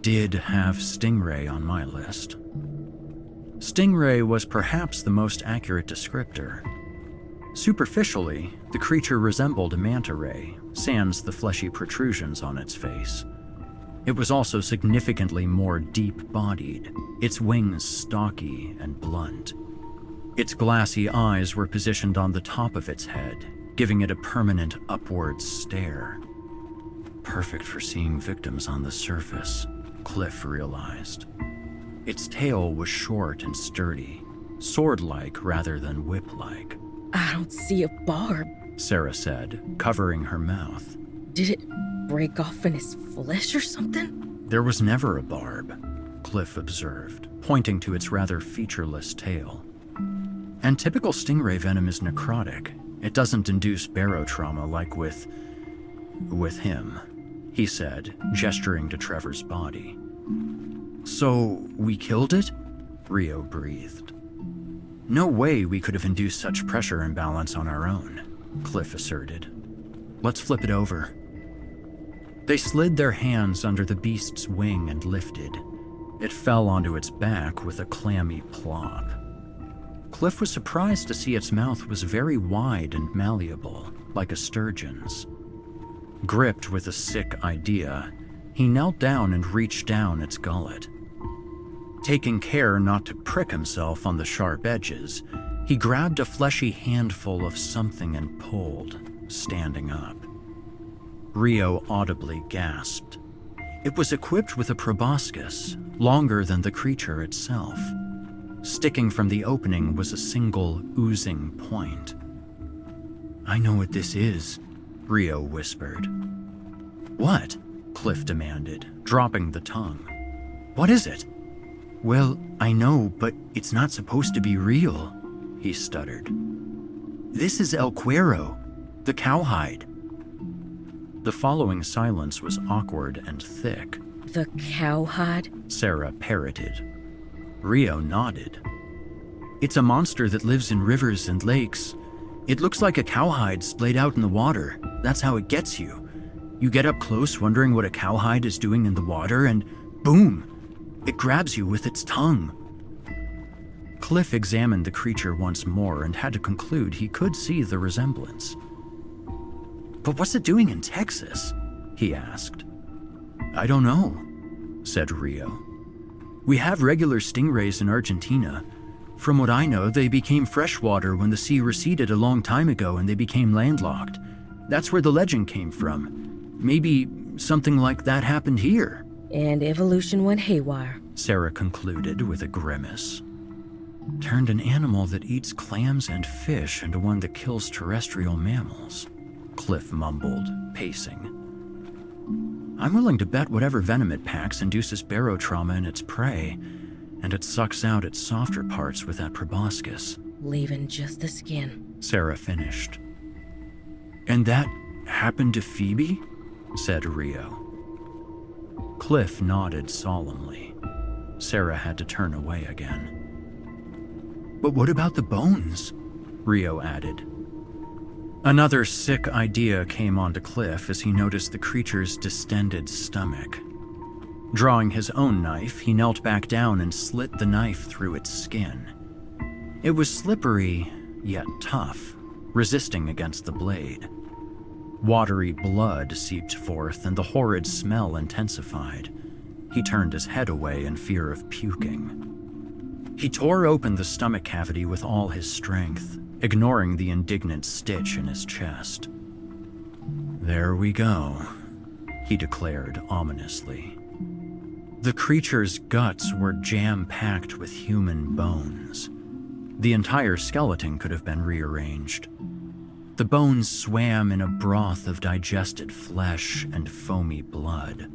did have stingray on my list. Stingray was perhaps the most accurate descriptor. Superficially, the creature resembled a manta ray, sans the fleshy protrusions on its face. It was also significantly more deep-bodied, its wings stocky and blunt. Its glassy eyes were positioned on the top of its head, giving it a permanent upward stare. Perfect for seeing victims on the surface, Cliff realized. Its tail was short and sturdy, sword-like rather than whip-like. I don't see a barb. Sarah said, covering her mouth. Did it break off in his flesh or something? There was never a barb, Cliff observed, pointing to its rather featureless tail. And typical stingray venom is necrotic. It doesn't induce barotrauma like with him, he said, gesturing to Trevor's body. So, we killed it? Rio breathed. No way we could have induced such pressure imbalance on our own, Cliff asserted. Let's flip it over. They slid their hands under the beast's wing and lifted. It fell onto its back with a clammy plop. Cliff was surprised to see its mouth was very wide and malleable, like a sturgeon's. Gripped with a sick idea, he knelt down and reached down its gullet. Taking care not to prick himself on the sharp edges, he grabbed a fleshy handful of something and pulled, standing up. Rio audibly gasped. It was equipped with a proboscis, longer than the creature itself. Sticking from the opening was a single oozing point. I know what this is, Rio whispered. What? Cliff demanded, dropping the tongue. What is it? Well, I know, but it's not supposed to be real, he stuttered. This is El Cuero, the cowhide. The following silence was awkward and thick. The cowhide? Sarah parroted. Rio nodded. It's a monster that lives in rivers and lakes. It looks like a cowhide splayed out in the water. That's how it gets you. You get up close wondering what a cowhide is doing in the water, and boom! It grabs you with its tongue. Cliff examined the creature once more and had to conclude he could see the resemblance. But what's it doing in Texas? He asked. I don't know, said Rio. We have regular stingrays in Argentina. From what I know, they became freshwater when the sea receded a long time ago and they became landlocked. That's where the legend came from. Maybe something like that happened here. And evolution went haywire, Sarah concluded with a grimace. Turned an animal that eats clams and fish into one that kills terrestrial mammals, Cliff mumbled, pacing. I'm willing to bet whatever venom it packs induces barotrauma in its prey, and it sucks out its softer parts with that proboscis. leaving just the skin. Sarah finished. And that happened to Phoebe? Said Rio. Cliff nodded solemnly. Sarah had to turn away again. But what about the bones? Rio added. Another sick idea came onto Cliff as he noticed the creature's distended stomach. Drawing his own knife, he knelt back down and slit the knife through its skin. It was slippery, yet tough, resisting against the blade. Watery blood seeped forth and the horrid smell intensified. He turned his head away in fear of puking. He tore open the stomach cavity with all his strength, ignoring the indignant stitch in his chest. There we go, he declared ominously. The creature's guts were jam-packed with human bones. The entire skeleton could have been rearranged. The bones swam in a broth of digested flesh and foamy blood.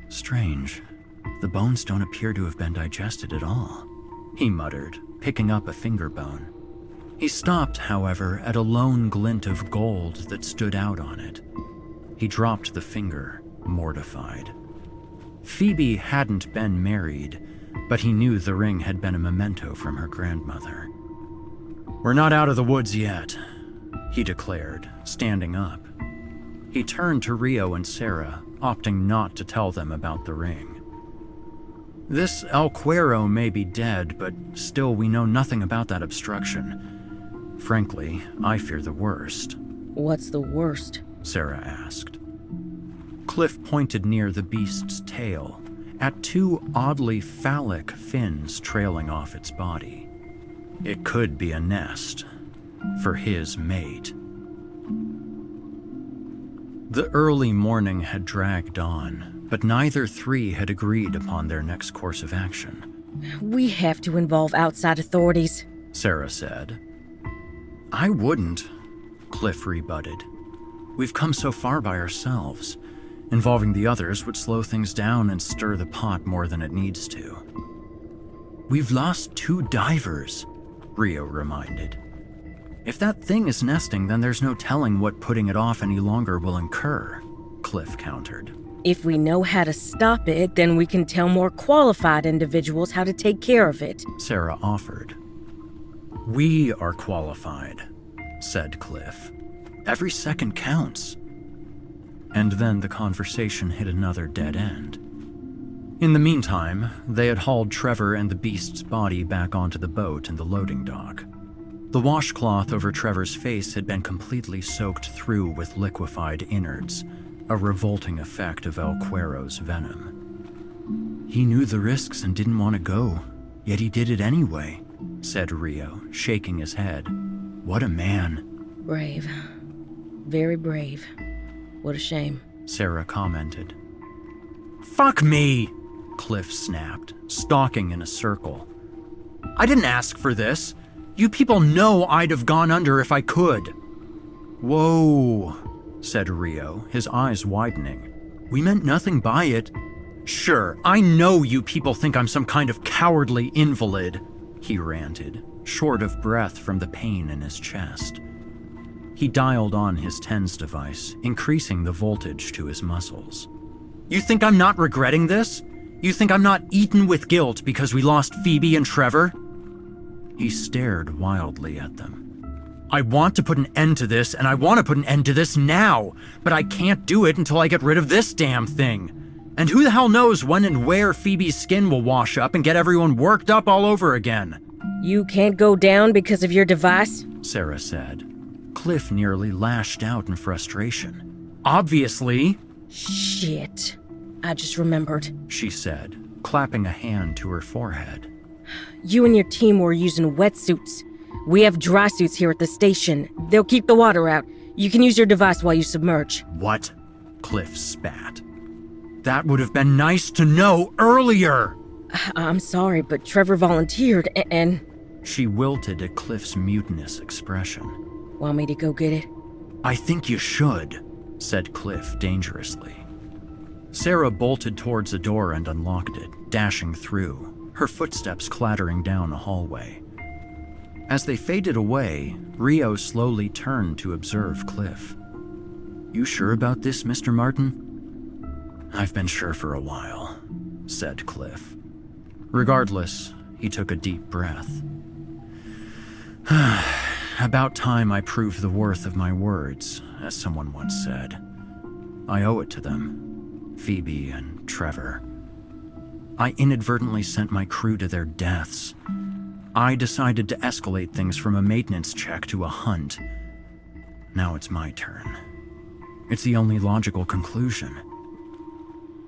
Strange. The bones don't appear to have been digested at all, he muttered, picking up a finger bone. He stopped, however, at a lone glint of gold that stood out on it. He dropped the finger, mortified. Phoebe hadn't been married, but he knew the ring had been a memento from her grandmother. We're not out of the woods yet, he declared, standing up. He turned to Rio and Sarah, opting not to tell them about the ring. This El Cuero may be dead, but still we know nothing about that obstruction. Frankly, I fear the worst. What's the worst? Sarah asked. Cliff pointed near the beast's tail, at two oddly phallic fins trailing off its body. It could be a nest for his mate. The early morning had dragged on, but neither three had agreed upon their next course of action. We have to involve outside authorities, Sarah said. I wouldn't, Cliff rebutted. We've come so far by ourselves. Involving the others would slow things down and stir the pot more than it needs to. We've lost 2 divers, Rio reminded. If that thing is nesting, then there's no telling what putting it off any longer will incur, Cliff countered. If we know how to stop it, then we can tell more qualified individuals how to take care of it, Sarah offered. We are qualified, said Cliff. Every second counts. And then the conversation hit another dead end. In the meantime, they had hauled Trevor and the beast's body back onto the boat in the loading dock. The washcloth over Trevor's face had been completely soaked through with liquefied innards, a revolting effect of El Cuero's venom. He knew the risks and didn't want to go, yet he did it anyway, said Rio, shaking his head. What a man. Brave. Very brave. What a shame, Sarah commented. Fuck me, Cliff snapped, stalking in a circle. I didn't ask for this. You people know I'd have gone under if I could. Whoa, said Rio, his eyes widening. We meant nothing by it. Sure, I know you people think I'm some kind of cowardly invalid, he ranted, short of breath from the pain in his chest. He dialed on his TENS device, increasing the voltage to his muscles. You think I'm not regretting this? You think I'm not eaten with guilt because we lost Phoebe and Trevor? He stared wildly at them. I want to put an end to this, and I want to put an end to this now, but I can't do it until I get rid of this damn thing. And who the hell knows when and where Phoebe's skin will wash up and get everyone worked up all over again. You can't go down because of your device? Sarah said. Cliff nearly lashed out in frustration. Obviously. Shit. I just remembered, she said, clapping a hand to her forehead. You and your team were using wetsuits. We have dry suits here at the station. They'll keep the water out. You can use your device while you submerge. What? Cliff spat. That would have been nice to know earlier. I'm sorry, but Trevor volunteered and... She wilted at Cliff's mutinous expression. Want me to go get it? I think you should, said Cliff dangerously. Sarah bolted towards the door and unlocked it, dashing through, her footsteps clattering down a hallway. As they faded away, Rio slowly turned to observe Cliff. You sure about this, Mr. Martin? I've been sure for a while, said Cliff. Regardless, he took a deep breath. About time I proved the worth of my words, as someone once said. I owe it to them, Phoebe and Trevor. I inadvertently sent my crew to their deaths. I decided to escalate things from a maintenance check to a hunt. Now it's my turn. It's the only logical conclusion.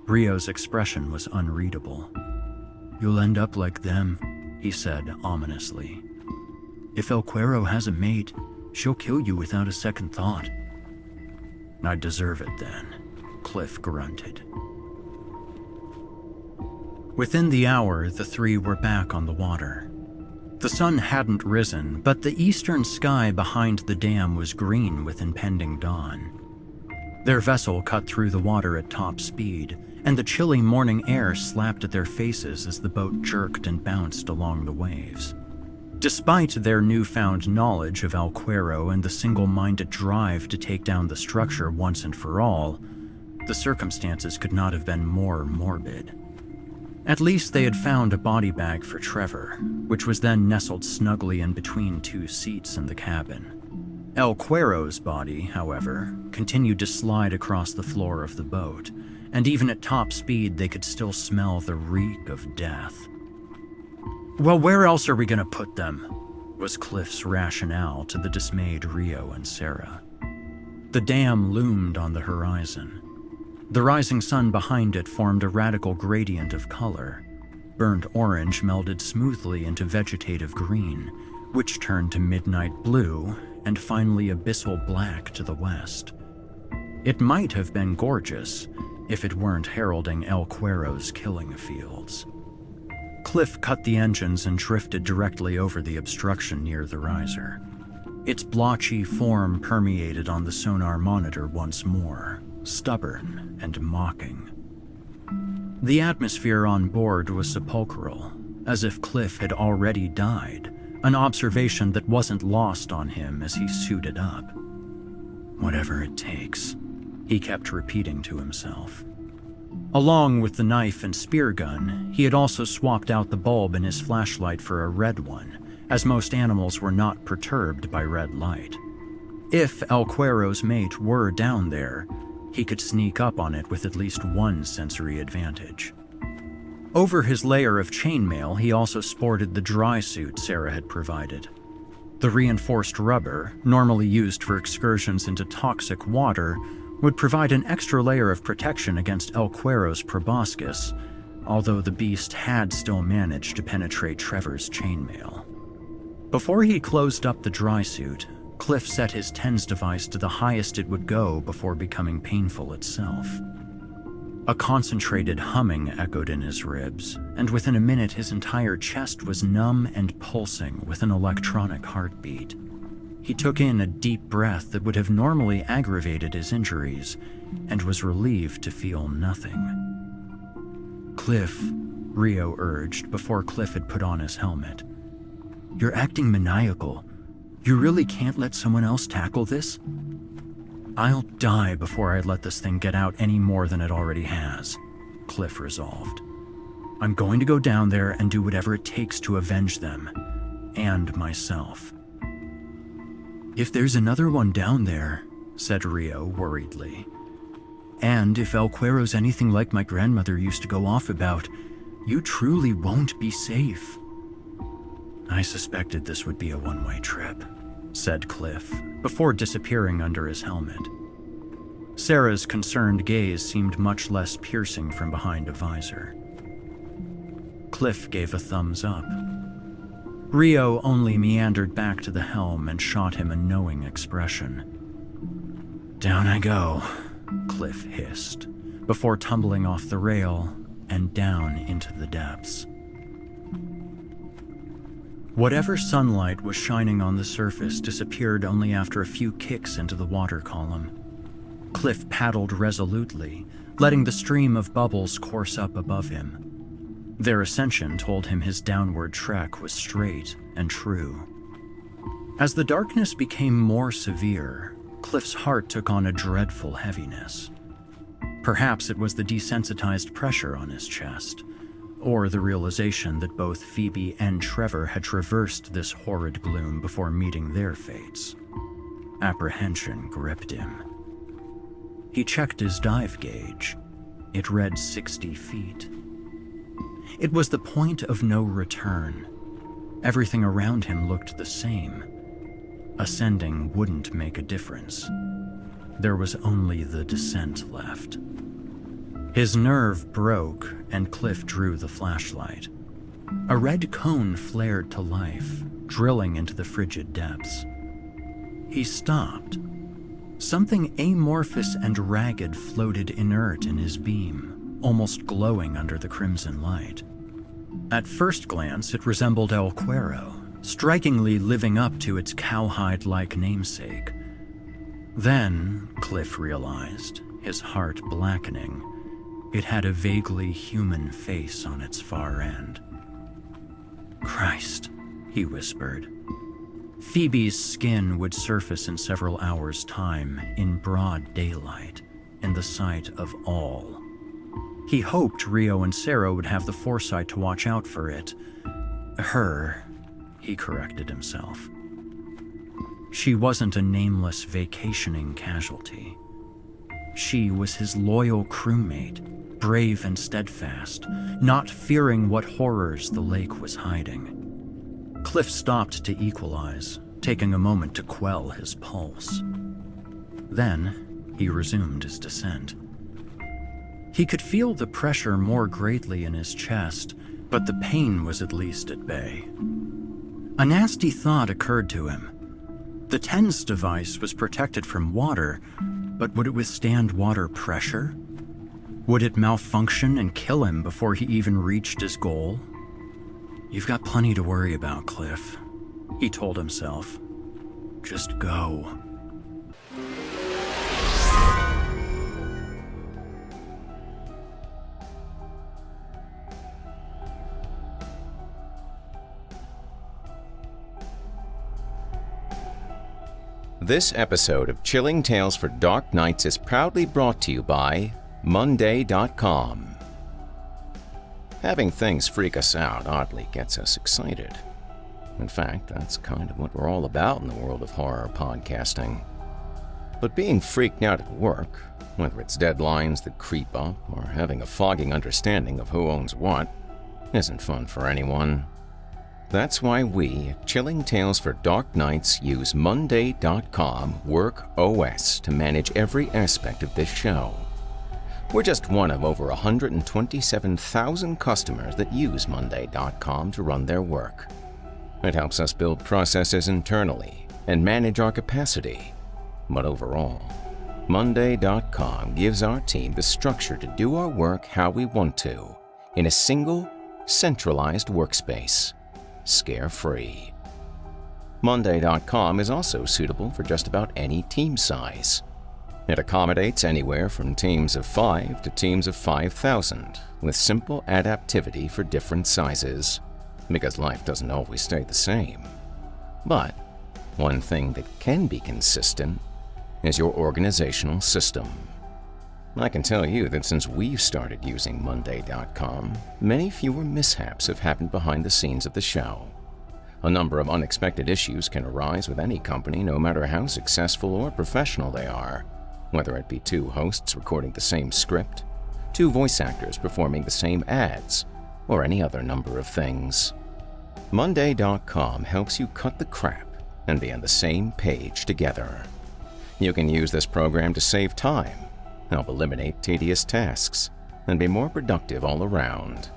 Rio's expression was unreadable. You'll end up like them, he said ominously. If El Cuero has a mate, she'll kill you without a second thought. I deserve it then, Cliff grunted. Within the hour, the three were back on the water. The sun hadn't risen, but the eastern sky behind the dam was green with impending dawn. Their vessel cut through the water at top speed, and the chilly morning air slapped at their faces as the boat jerked and bounced along the waves. Despite their newfound knowledge of El Cuero and the single-minded drive to take down the structure once and for all, the circumstances could not have been more morbid. At least they had found a body bag for Trevor, which was then nestled snugly in between two seats in the cabin. El Cuero's body, however, continued to slide across the floor of the boat, and even at top speed they could still smell the reek of death. "Well, where else are we going to put them?" was Cliff's rationale to the dismayed Rio and Sarah. The dam loomed on the horizon. The rising sun behind it formed a radical gradient of color. Burnt orange melded smoothly into vegetative green, which turned to midnight blue and finally abyssal black to the west. It might have been gorgeous if it weren't heralding El Cuero's killing fields. Cliff cut the engines and drifted directly over the obstruction near the riser. Its blotchy form permeated on the sonar monitor once more, stubborn and mocking. The atmosphere on board was sepulchral, as if Cliff had already died, an observation that wasn't lost on him as he suited up. "Whatever it takes," he kept repeating to himself. Along with the knife and spear gun, he had also swapped out the bulb in his flashlight for a red one, as most animals were not perturbed by red light. If El Cuero's mate were down there, he could sneak up on it with at least one sensory advantage. Over his layer of chainmail, he also sported the dry suit Sarah had provided. The reinforced rubber, normally used for excursions into toxic water, would provide an extra layer of protection against El Cuero's proboscis, although the beast had still managed to penetrate Trevor's chainmail. Before he closed up the dry suit, Cliff set his TENS device to the highest it would go before becoming painful itself. A concentrated humming echoed in his ribs, and within a minute his entire chest was numb and pulsing with an electronic heartbeat. He took in a deep breath that would have normally aggravated his injuries, and was relieved to feel nothing. "Cliff," Rio urged before Cliff had put on his helmet. "You're acting maniacal. You really can't let someone else tackle this?" "I'll die before I let this thing get out any more than it already has," Cliff resolved. "I'm going to go down there and do whatever it takes to avenge them, and myself." "If there's another one down there," said Rio worriedly, "and if El Cuero's anything like my grandmother used to go off about, you truly won't be safe." "I suspected this would be a one-way trip," said Cliff, before disappearing under his helmet. Sarah's concerned gaze seemed much less piercing from behind a visor. Cliff gave a thumbs up. Rio only meandered back to the helm and shot him a knowing expression. "Down I go," Cliff hissed, before tumbling off the rail and down into the depths. Whatever sunlight was shining on the surface disappeared only after a few kicks into the water column. Cliff paddled resolutely, letting the stream of bubbles course up above him. Their ascension told him his downward trek was straight and true. As the darkness became more severe, Cliff's heart took on a dreadful heaviness. Perhaps it was the desensitized pressure on his chest, or the realization that both Phoebe and Trevor had traversed this horrid gloom before meeting their fates. Apprehension gripped him. He checked his dive gauge. It read 60 feet. It was the point of no return. Everything around him looked the same. Ascending wouldn't make a difference. There was only the descent left. His nerve broke, and Cliff drew the flashlight. A red cone flared to life, drilling into the frigid depths. He stopped. Something amorphous and ragged floated inert in his beam, almost glowing under the crimson light. At first glance, it resembled El Cuero, strikingly living up to its cowhide-like namesake. Then, Cliff realized, his heart blackening, it had a vaguely human face on its far end. "Christ," he whispered. Phoebe's skin would surface in several hours' time, in broad daylight, in the sight of all. He hoped Rio and Sarah would have the foresight to watch out for it. Her, he corrected himself. She wasn't a nameless vacationing casualty. She was his loyal crewmate, brave and steadfast, not fearing what horrors the lake was hiding. Cliff stopped to equalize, taking a moment to quell his pulse. Then, he resumed his descent. He could feel the pressure more greatly in his chest, but the pain was at least at bay. A nasty thought occurred to him. The TENS device was protected from water, but would it withstand water pressure? Would it malfunction and kill him before he even reached his goal? "You've got plenty to worry about, Cliff," he told himself. "Just go." This episode of Chilling Tales for Dark Nights is proudly brought to you by Monday.com. Having things freak us out oddly gets us excited. In fact, that's kind of what we're all about in the world of horror podcasting. But being freaked out at work, whether it's deadlines that creep up or having a fogging understanding of who owns what, isn't fun for anyone. That's why we at Chilling Tales for Dark Nights use Monday.com Work OS to manage every aspect of this show. We're just one of over 127,000 customers that use Monday.com to run their work. It helps us build processes internally and manage our capacity. But overall, Monday.com gives our team the structure to do our work how we want to, in a single, centralized workspace. Scare-free. Monday.com is also suitable for just about any team size. It accommodates anywhere from teams of 5 to teams of 5,000, with simple adaptivity for different sizes, because life doesn't always stay the same. But one thing that can be consistent is your organizational system. I can tell you that since we've started using Monday.com, many fewer mishaps have happened behind the scenes of the show. A number of unexpected issues can arise with any company, no matter how successful or professional they are, whether it be two hosts recording the same script, two voice actors performing the same ads, or any other number of things. Monday.com helps you cut the crap and be on the same page together. You can use this program to save time, help eliminate tedious tasks, and be more productive all around.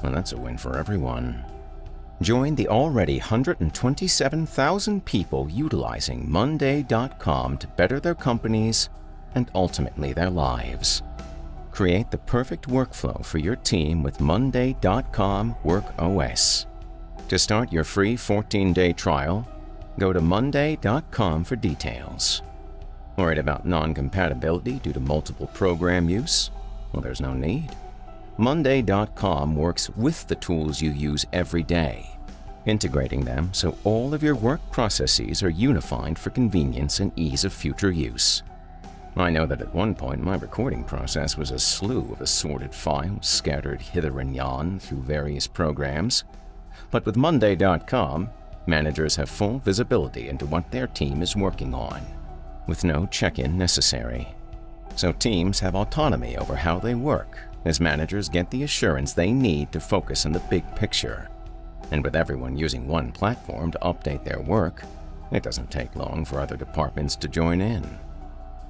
And that's a win for everyone. Join the already 127,000 people utilizing Monday.com to better their companies and ultimately their lives. Create the perfect workflow for your team with Monday.com Work OS. To start your free 14-day trial, go to Monday.com for details. Worried about non-compatibility due to multiple program use? Well, there's no need. Monday.com works with the tools you use every day, integrating them so all of your work processes are unified for convenience and ease of future use. I know that at one point my recording process was a slew of assorted files scattered hither and yon through various programs, but with Monday.com, managers have full visibility into what their team is working on, with no check-in necessary. So teams have autonomy over how they work, as managers get the assurance they need to focus on the big picture. And with everyone using one platform to update their work, it doesn't take long for other departments to join in.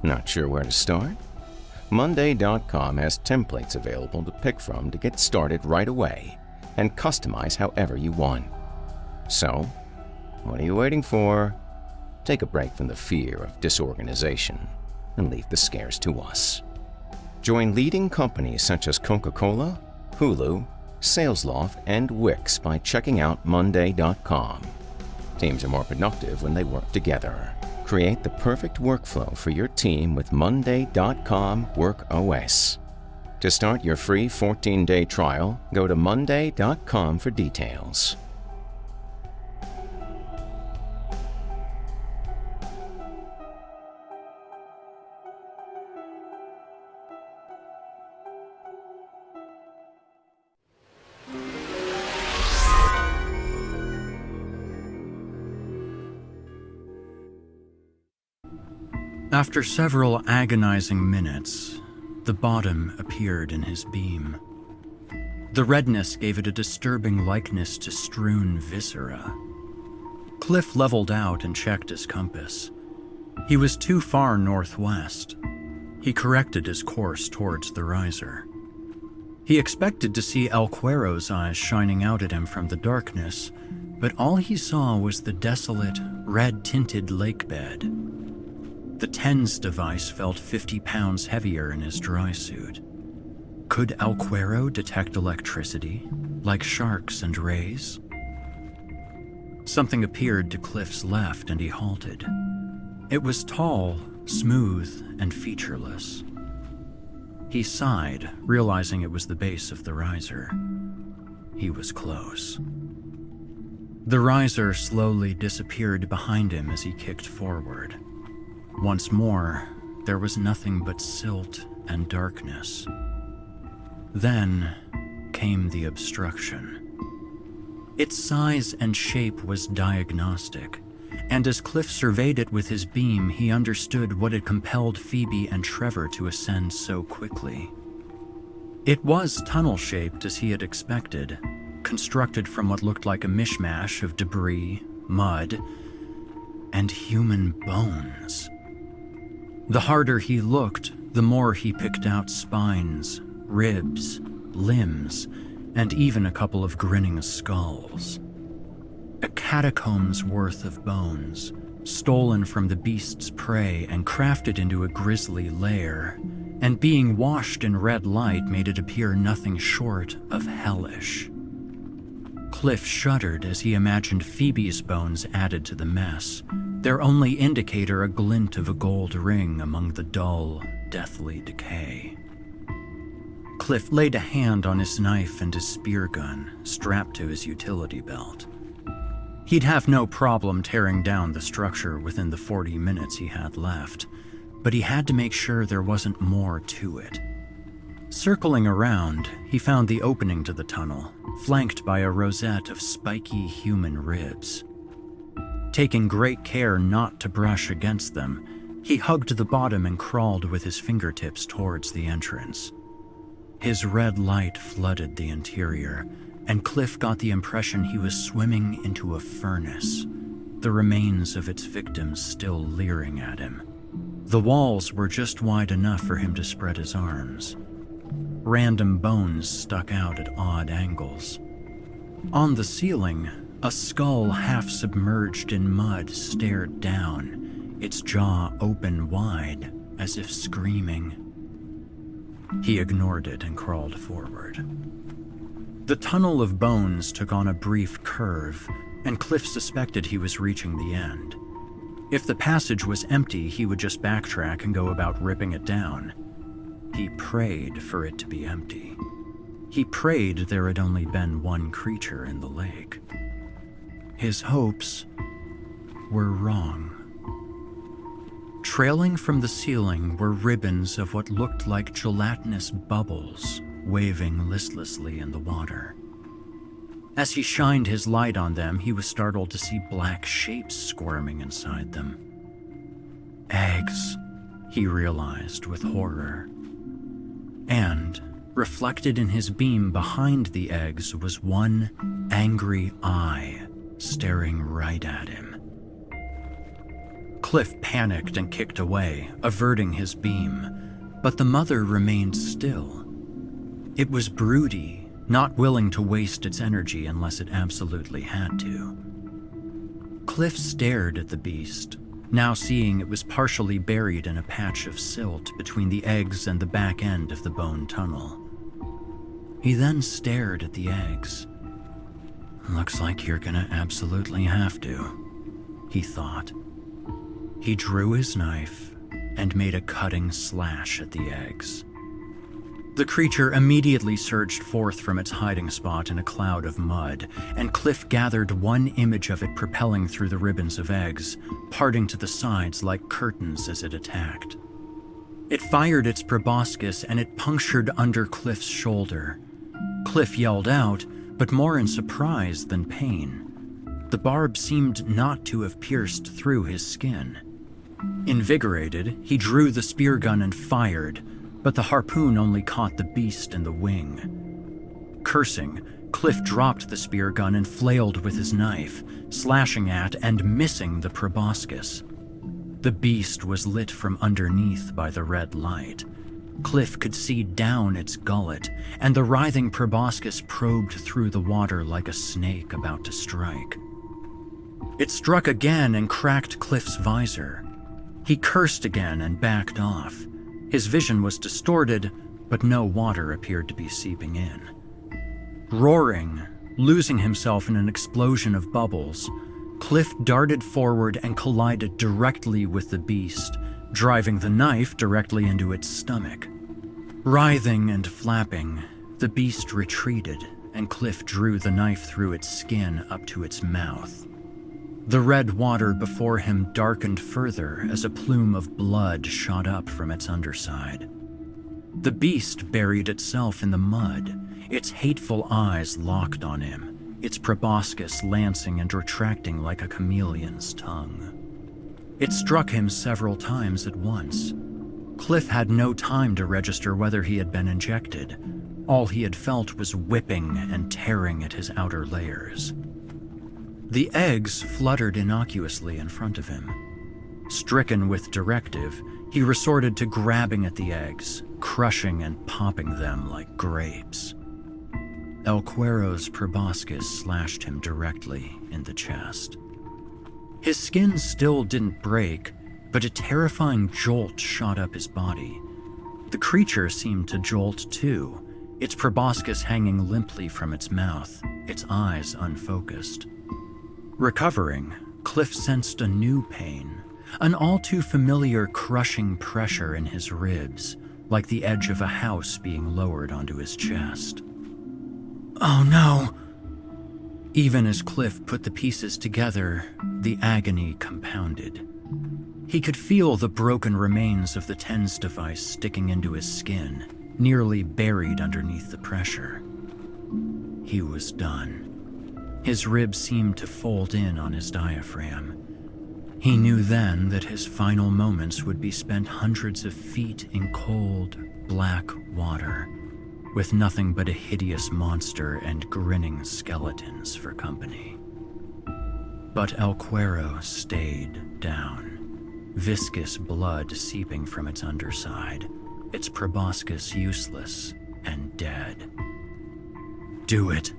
Not sure where to start? Monday.com has templates available to pick from to get started right away and customize however you want. So, what are you waiting for? Take a break from the fear of disorganization and leave the scares to us. Join leading companies such as Coca-Cola, Hulu, SalesLoft, and Wix by checking out Monday.com. Teams are more productive when they work together. Create the perfect workflow for your team with Monday.com Work OS. To start your free 14-day trial, go to Monday.com for details. After several agonizing minutes, the bottom appeared in his beam. The redness gave it a disturbing likeness to strewn viscera. Cliff leveled out and checked his compass. He was too far northwest. He corrected his course towards the riser. He expected to see El Cuero's eyes shining out at him from the darkness, but all he saw was the desolate, red-tinted lake bed. The TENS device felt 50 pounds heavier in his dry suit. Could El Cuero detect electricity, like sharks and rays? Something appeared to Cliff's left and he halted. It was tall, smooth, and featureless. He sighed, realizing it was the base of the riser. He was close. The riser slowly disappeared behind him as he kicked forward. Once more, there was nothing but silt and darkness. Then came the obstruction. Its size and shape was diagnostic, and as Cliff surveyed it with his beam, he understood what had compelled Phoebe and Trevor to ascend so quickly. It was tunnel-shaped as he had expected, constructed from what looked like a mishmash of debris, mud, and human bones. The harder he looked, the more he picked out spines, ribs, limbs, and even a couple of grinning skulls. A catacomb's worth of bones, stolen from the beast's prey and crafted into a grisly lair, and being washed in red light made it appear nothing short of hellish. Cliff shuddered as he imagined Phoebe's bones added to the mess, their only indicator a glint of a gold ring among the dull, deathly decay. Cliff laid a hand on his knife and his spear gun, strapped to his utility belt. He'd have no problem tearing down the structure within the 40 minutes he had left, but he had to make sure there wasn't more to it. Circling around, he found the opening to the tunnel, flanked by a rosette of spiky human ribs. Taking great care not to brush against them, he hugged the bottom and crawled with his fingertips towards the entrance. His red light flooded the interior, and Cliff got the impression he was swimming into a furnace, the remains of its victims still leering at him. The walls were just wide enough for him to spread his arms. Random bones stuck out at odd angles. On the ceiling, a skull half submerged in mud stared down, its jaw open wide, as if screaming. He ignored it and crawled forward. The tunnel of bones took on a brief curve, and Cliff suspected he was reaching the end. If the passage was empty, he would just backtrack and go about ripping it down. He prayed for it to be empty. He prayed there had only been one creature in the lake. His hopes were wrong. Trailing from the ceiling were ribbons of what looked like gelatinous bubbles waving listlessly in the water. As he shined his light on them, he was startled to see black shapes squirming inside them. Eggs, he realized with horror. And, reflected in his beam behind the eggs, was one angry eye staring right at him. Cliff panicked and kicked away, averting his beam, but the mother remained still. It was broody, not willing to waste its energy unless it absolutely had to. Cliff stared at the beast, now seeing it was partially buried in a patch of silt between the eggs and the back end of the bone tunnel. He then stared at the eggs. "Looks like you're gonna absolutely have to," he thought. He drew his knife and made a cutting slash at the eggs. The creature immediately surged forth from its hiding spot in a cloud of mud, and Cliff gathered one image of it propelling through the ribbons of eggs, parting to the sides like curtains as it attacked. It fired its proboscis and it punctured under Cliff's shoulder. Cliff yelled out, but more in surprise than pain. The barb seemed not to have pierced through his skin. Invigorated, he drew the spear gun and fired, but the harpoon only caught the beast in the wing. Cursing, Cliff dropped the spear gun and flailed with his knife, slashing at and missing the proboscis. The beast was lit from underneath by the red light. Cliff could see down its gullet, and the writhing proboscis probed through the water like a snake about to strike. It struck again and cracked Cliff's visor. He cursed again and backed off. His vision was distorted, but no water appeared to be seeping in. Roaring, losing himself in an explosion of bubbles, Cliff darted forward and collided directly with the beast, driving the knife directly into its stomach. Writhing and flapping, the beast retreated, and Cliff drew the knife through its skin up to its mouth. The red water before him darkened further as a plume of blood shot up from its underside. The beast buried itself in the mud, its hateful eyes locked on him, its proboscis lancing and retracting like a chameleon's tongue. It struck him several times at once. Cliff had no time to register whether he had been injected. All he had felt was whipping and tearing at his outer layers. The eggs fluttered innocuously in front of him. Stricken with directive, he resorted to grabbing at the eggs, crushing and popping them like grapes. El Cuero's proboscis slashed him directly in the chest. His skin still didn't break, but a terrifying jolt shot up his body. The creature seemed to jolt too, its proboscis hanging limply from its mouth, its eyes unfocused. Recovering, Cliff sensed a new pain, an all-too-familiar crushing pressure in his ribs, like the edge of a house being lowered onto his chest. Oh no! Even as Cliff put the pieces together, the agony compounded. He could feel the broken remains of the TENS device sticking into his skin, nearly buried underneath the pressure. He was done. His ribs seemed to fold in on his diaphragm. He knew then that his final moments would be spent hundreds of feet in cold, black water, with nothing but a hideous monster and grinning skeletons for company. But El Cuero stayed down, viscous blood seeping from its underside, its proboscis useless and dead. Do it,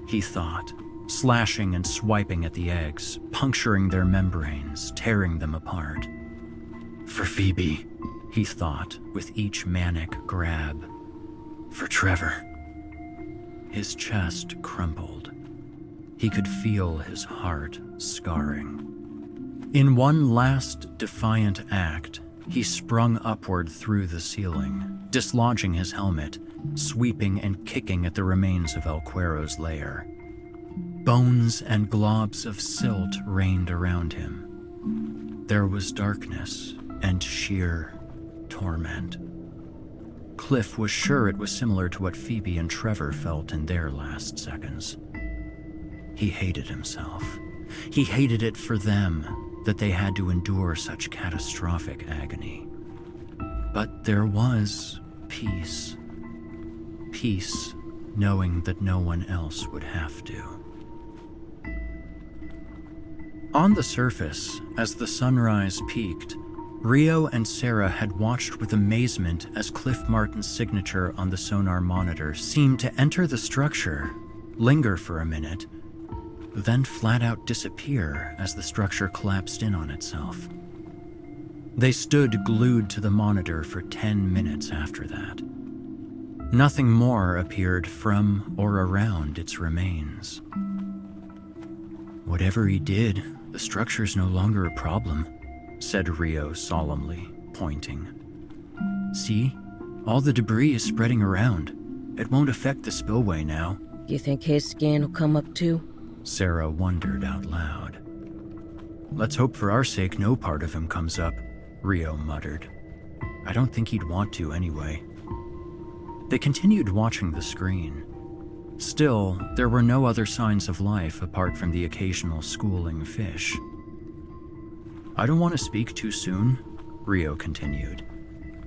he thought, slashing and swiping at the eggs, puncturing their membranes, tearing them apart. For Phoebe, he thought with each manic grab. For Trevor. His chest crumpled. He could feel his heart scarring. In one last defiant act, he sprung upward through the ceiling, dislodging his helmet, sweeping and kicking at the remains of El Cuero's lair. Bones and globs of silt rained around him. There was darkness and sheer torment. Cliff was sure it was similar to what Phoebe and Trevor felt in their last seconds. He hated himself. He hated it for them that they had to endure such catastrophic agony. But there was peace. Peace knowing that no one else would have to. On the surface, as the sunrise peaked, Rio and Sarah had watched with amazement as Cliff Martin's signature on the sonar monitor seemed to enter the structure, linger for a minute, then flat out disappear as the structure collapsed in on itself. They stood glued to the monitor for 10 minutes after that. Nothing more appeared from or around its remains. Whatever he did, the structure's no longer a problem, said Rio solemnly, pointing. See? All the debris is spreading around. It won't affect the spillway now. You think his skin will come up too? Sarah wondered out loud. Let's hope for our sake no part of him comes up, Rio muttered. I don't think he'd want to anyway. They continued watching the screen. Still, there were no other signs of life apart from the occasional schooling fish. I don't want to speak too soon, Rio continued,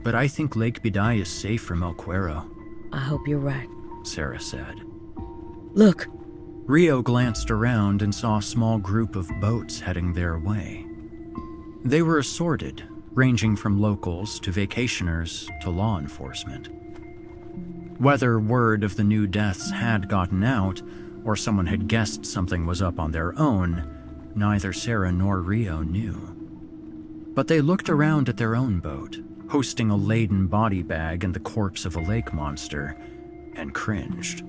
but I think Lake Bidai is safe from El Cuero. I hope you're right. Sarah said. Look. Rio glanced around and saw a small group of boats heading their way. They were assorted, ranging from locals to vacationers to law enforcement. Whether word of the new deaths had gotten out, or someone had guessed something was up on their own, neither Sarah nor Rio knew. But they looked around at their own boat, hosting a laden body bag and the corpse of a lake monster, and cringed.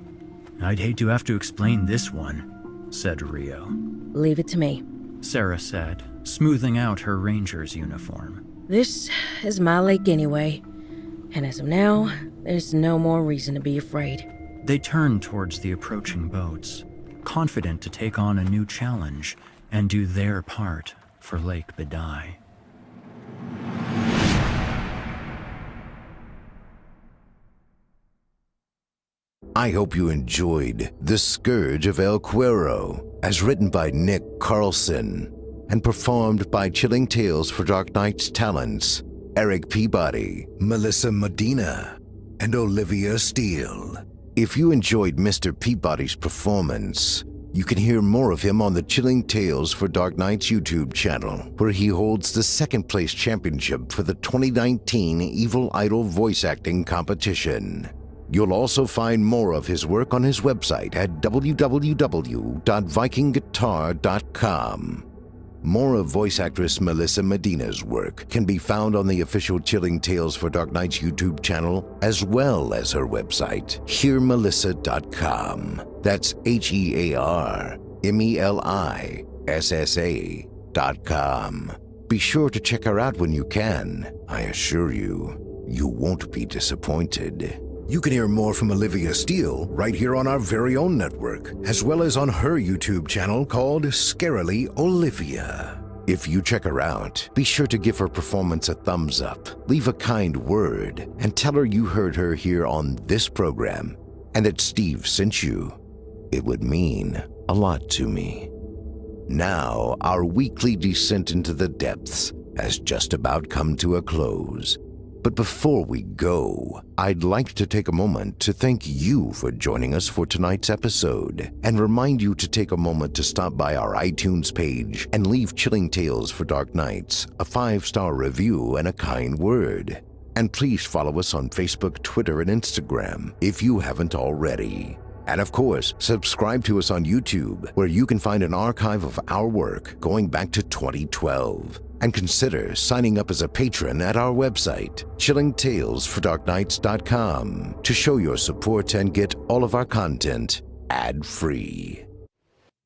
I'd hate to have to explain this one, said Rio. Leave it to me, Sarah said, smoothing out her ranger's uniform. This is my lake anyway, and as of now, there's no more reason to be afraid. They turned towards the approaching boats, confident to take on a new challenge and do their part for Lake Bidai. I hope you enjoyed The Scourge of El Cuero, as written by Nick Carlson and performed by Chilling Tales for Dark Nights talents Eric Peabody, Melissa Medina, and Olivia Steele. If you enjoyed Mr. Peabody's performance, you can hear more of him on the Chilling Tales for Dark Nights YouTube channel, where he holds the second place championship for the 2019 Evil Idol voice acting competition. You'll also find more of his work on his website at www.vikingguitar.com. More of voice actress Melissa Medina's work can be found on the official Chilling Tales for Dark Nights YouTube channel, as well as her website, hearmelissa.com. That's HearMelissa.com. Be sure to check her out when you can. I assure you, you won't be disappointed. You can hear more from Olivia Steele right here on our very own network, as well as on her YouTube channel called Scarily Olivia. If you check her out, be sure to give her performance a thumbs up, leave a kind word, and tell her you heard her here on this program and that Steve sent you. It would mean a lot to me. Now, our weekly descent into the depths has just about come to a close. But before we go, I'd like to take a moment to thank you for joining us for tonight's episode and remind you to take a moment to stop by our iTunes page and leave Chilling Tales for Dark Nights a 5-star review and a kind word. And please follow us on Facebook, Twitter, and Instagram if you haven't already. And of course, subscribe to us on YouTube, where you can find an archive of our work going back to 2012. And consider signing up as a patron at our website, chillingtalesfordarknights.com, to show your support and get all of our content ad-free.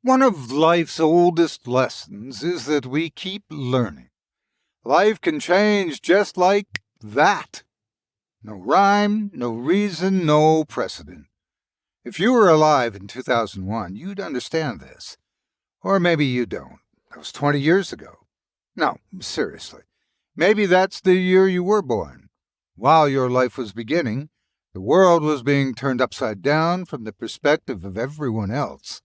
One of life's oldest lessons is that we keep learning. Life can change just like that. No rhyme, no reason, no precedent. If you were alive in 2001, you'd understand this. Or maybe you don't. That was 20 years ago. No, seriously. Maybe that's the year you were born. While your life was beginning, the world was being turned upside down from the perspective of everyone else.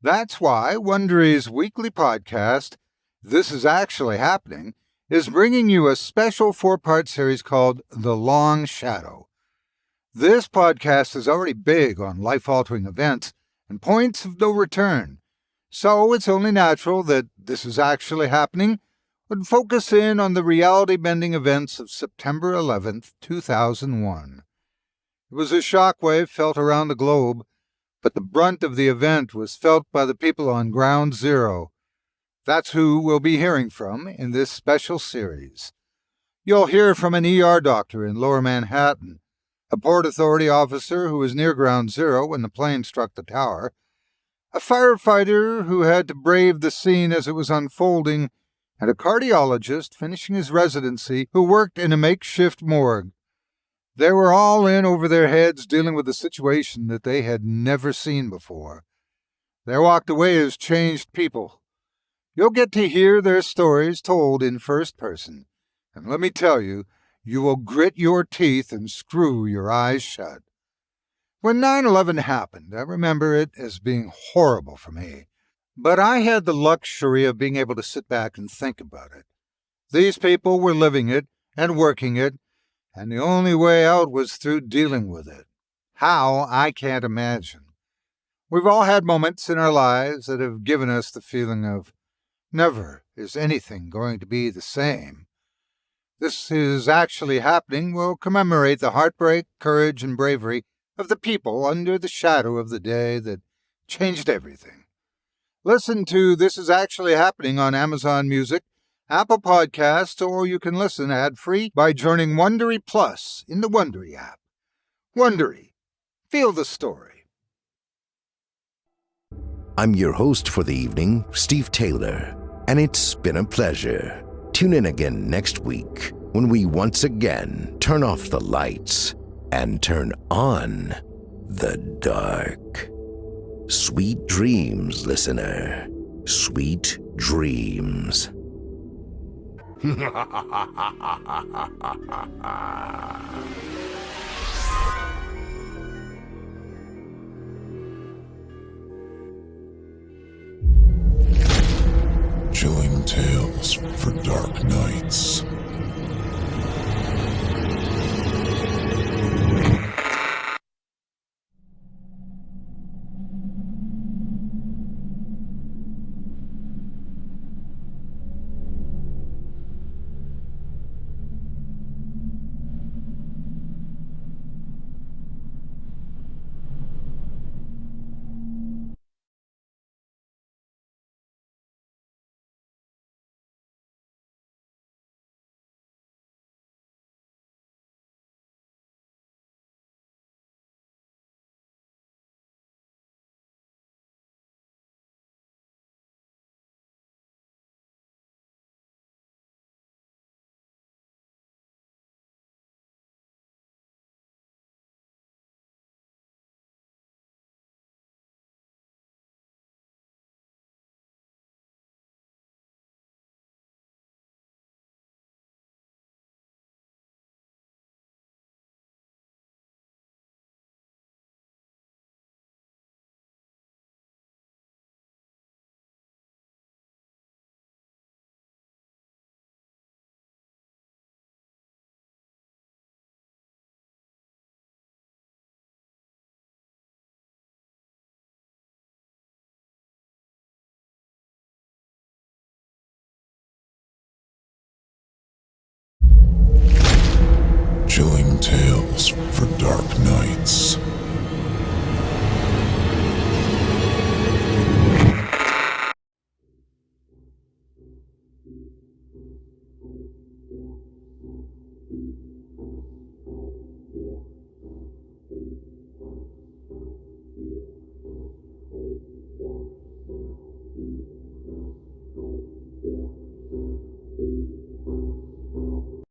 That's why Wondery's weekly podcast, This Is Actually Happening, is bringing you a special 4-part series called The Long Shadow. This podcast is already big on life-altering events and points of no return. So it's only natural that This Is Actually Happening would focus in on the reality-bending events of September 11th, 2001. It was a shockwave felt around the globe, but the brunt of the event was felt by the people on Ground Zero. That's who we'll be hearing from in this special series. You'll hear from an ER doctor in Lower Manhattan, a Port Authority officer who was near Ground Zero when the plane struck the tower, a firefighter who had to brave the scene as it was unfolding, and a cardiologist finishing his residency who worked in a makeshift morgue. They were all in over their heads dealing with a situation that they had never seen before. They walked away as changed people. You'll get to hear their stories told in first person, and let me tell you, you will grit your teeth and screw your eyes shut. When 9/11 happened, I remember it as being horrible for me. But I had the luxury of being able to sit back and think about it. These people were living it and working it, and the only way out was through dealing with it. How, I can't imagine. We've all had moments in our lives that have given us the feeling of, never is anything going to be the same. This Is Actually Happening will commemorate the heartbreak, courage, and bravery of the people under the shadow of the day that changed everything. Listen to This Is Actually Happening on Amazon Music, Apple Podcasts, or you can listen ad-free by joining Wondery Plus in the Wondery app. Wondery. Feel the story. I'm your host for the evening, Steve Taylor, and it's been a pleasure. Tune in again next week when we once again turn off the lights and turn on the dark. Sweet dreams, listener. Sweet dreams. Chilling tales for dark nights. Chilling tales for dark nights.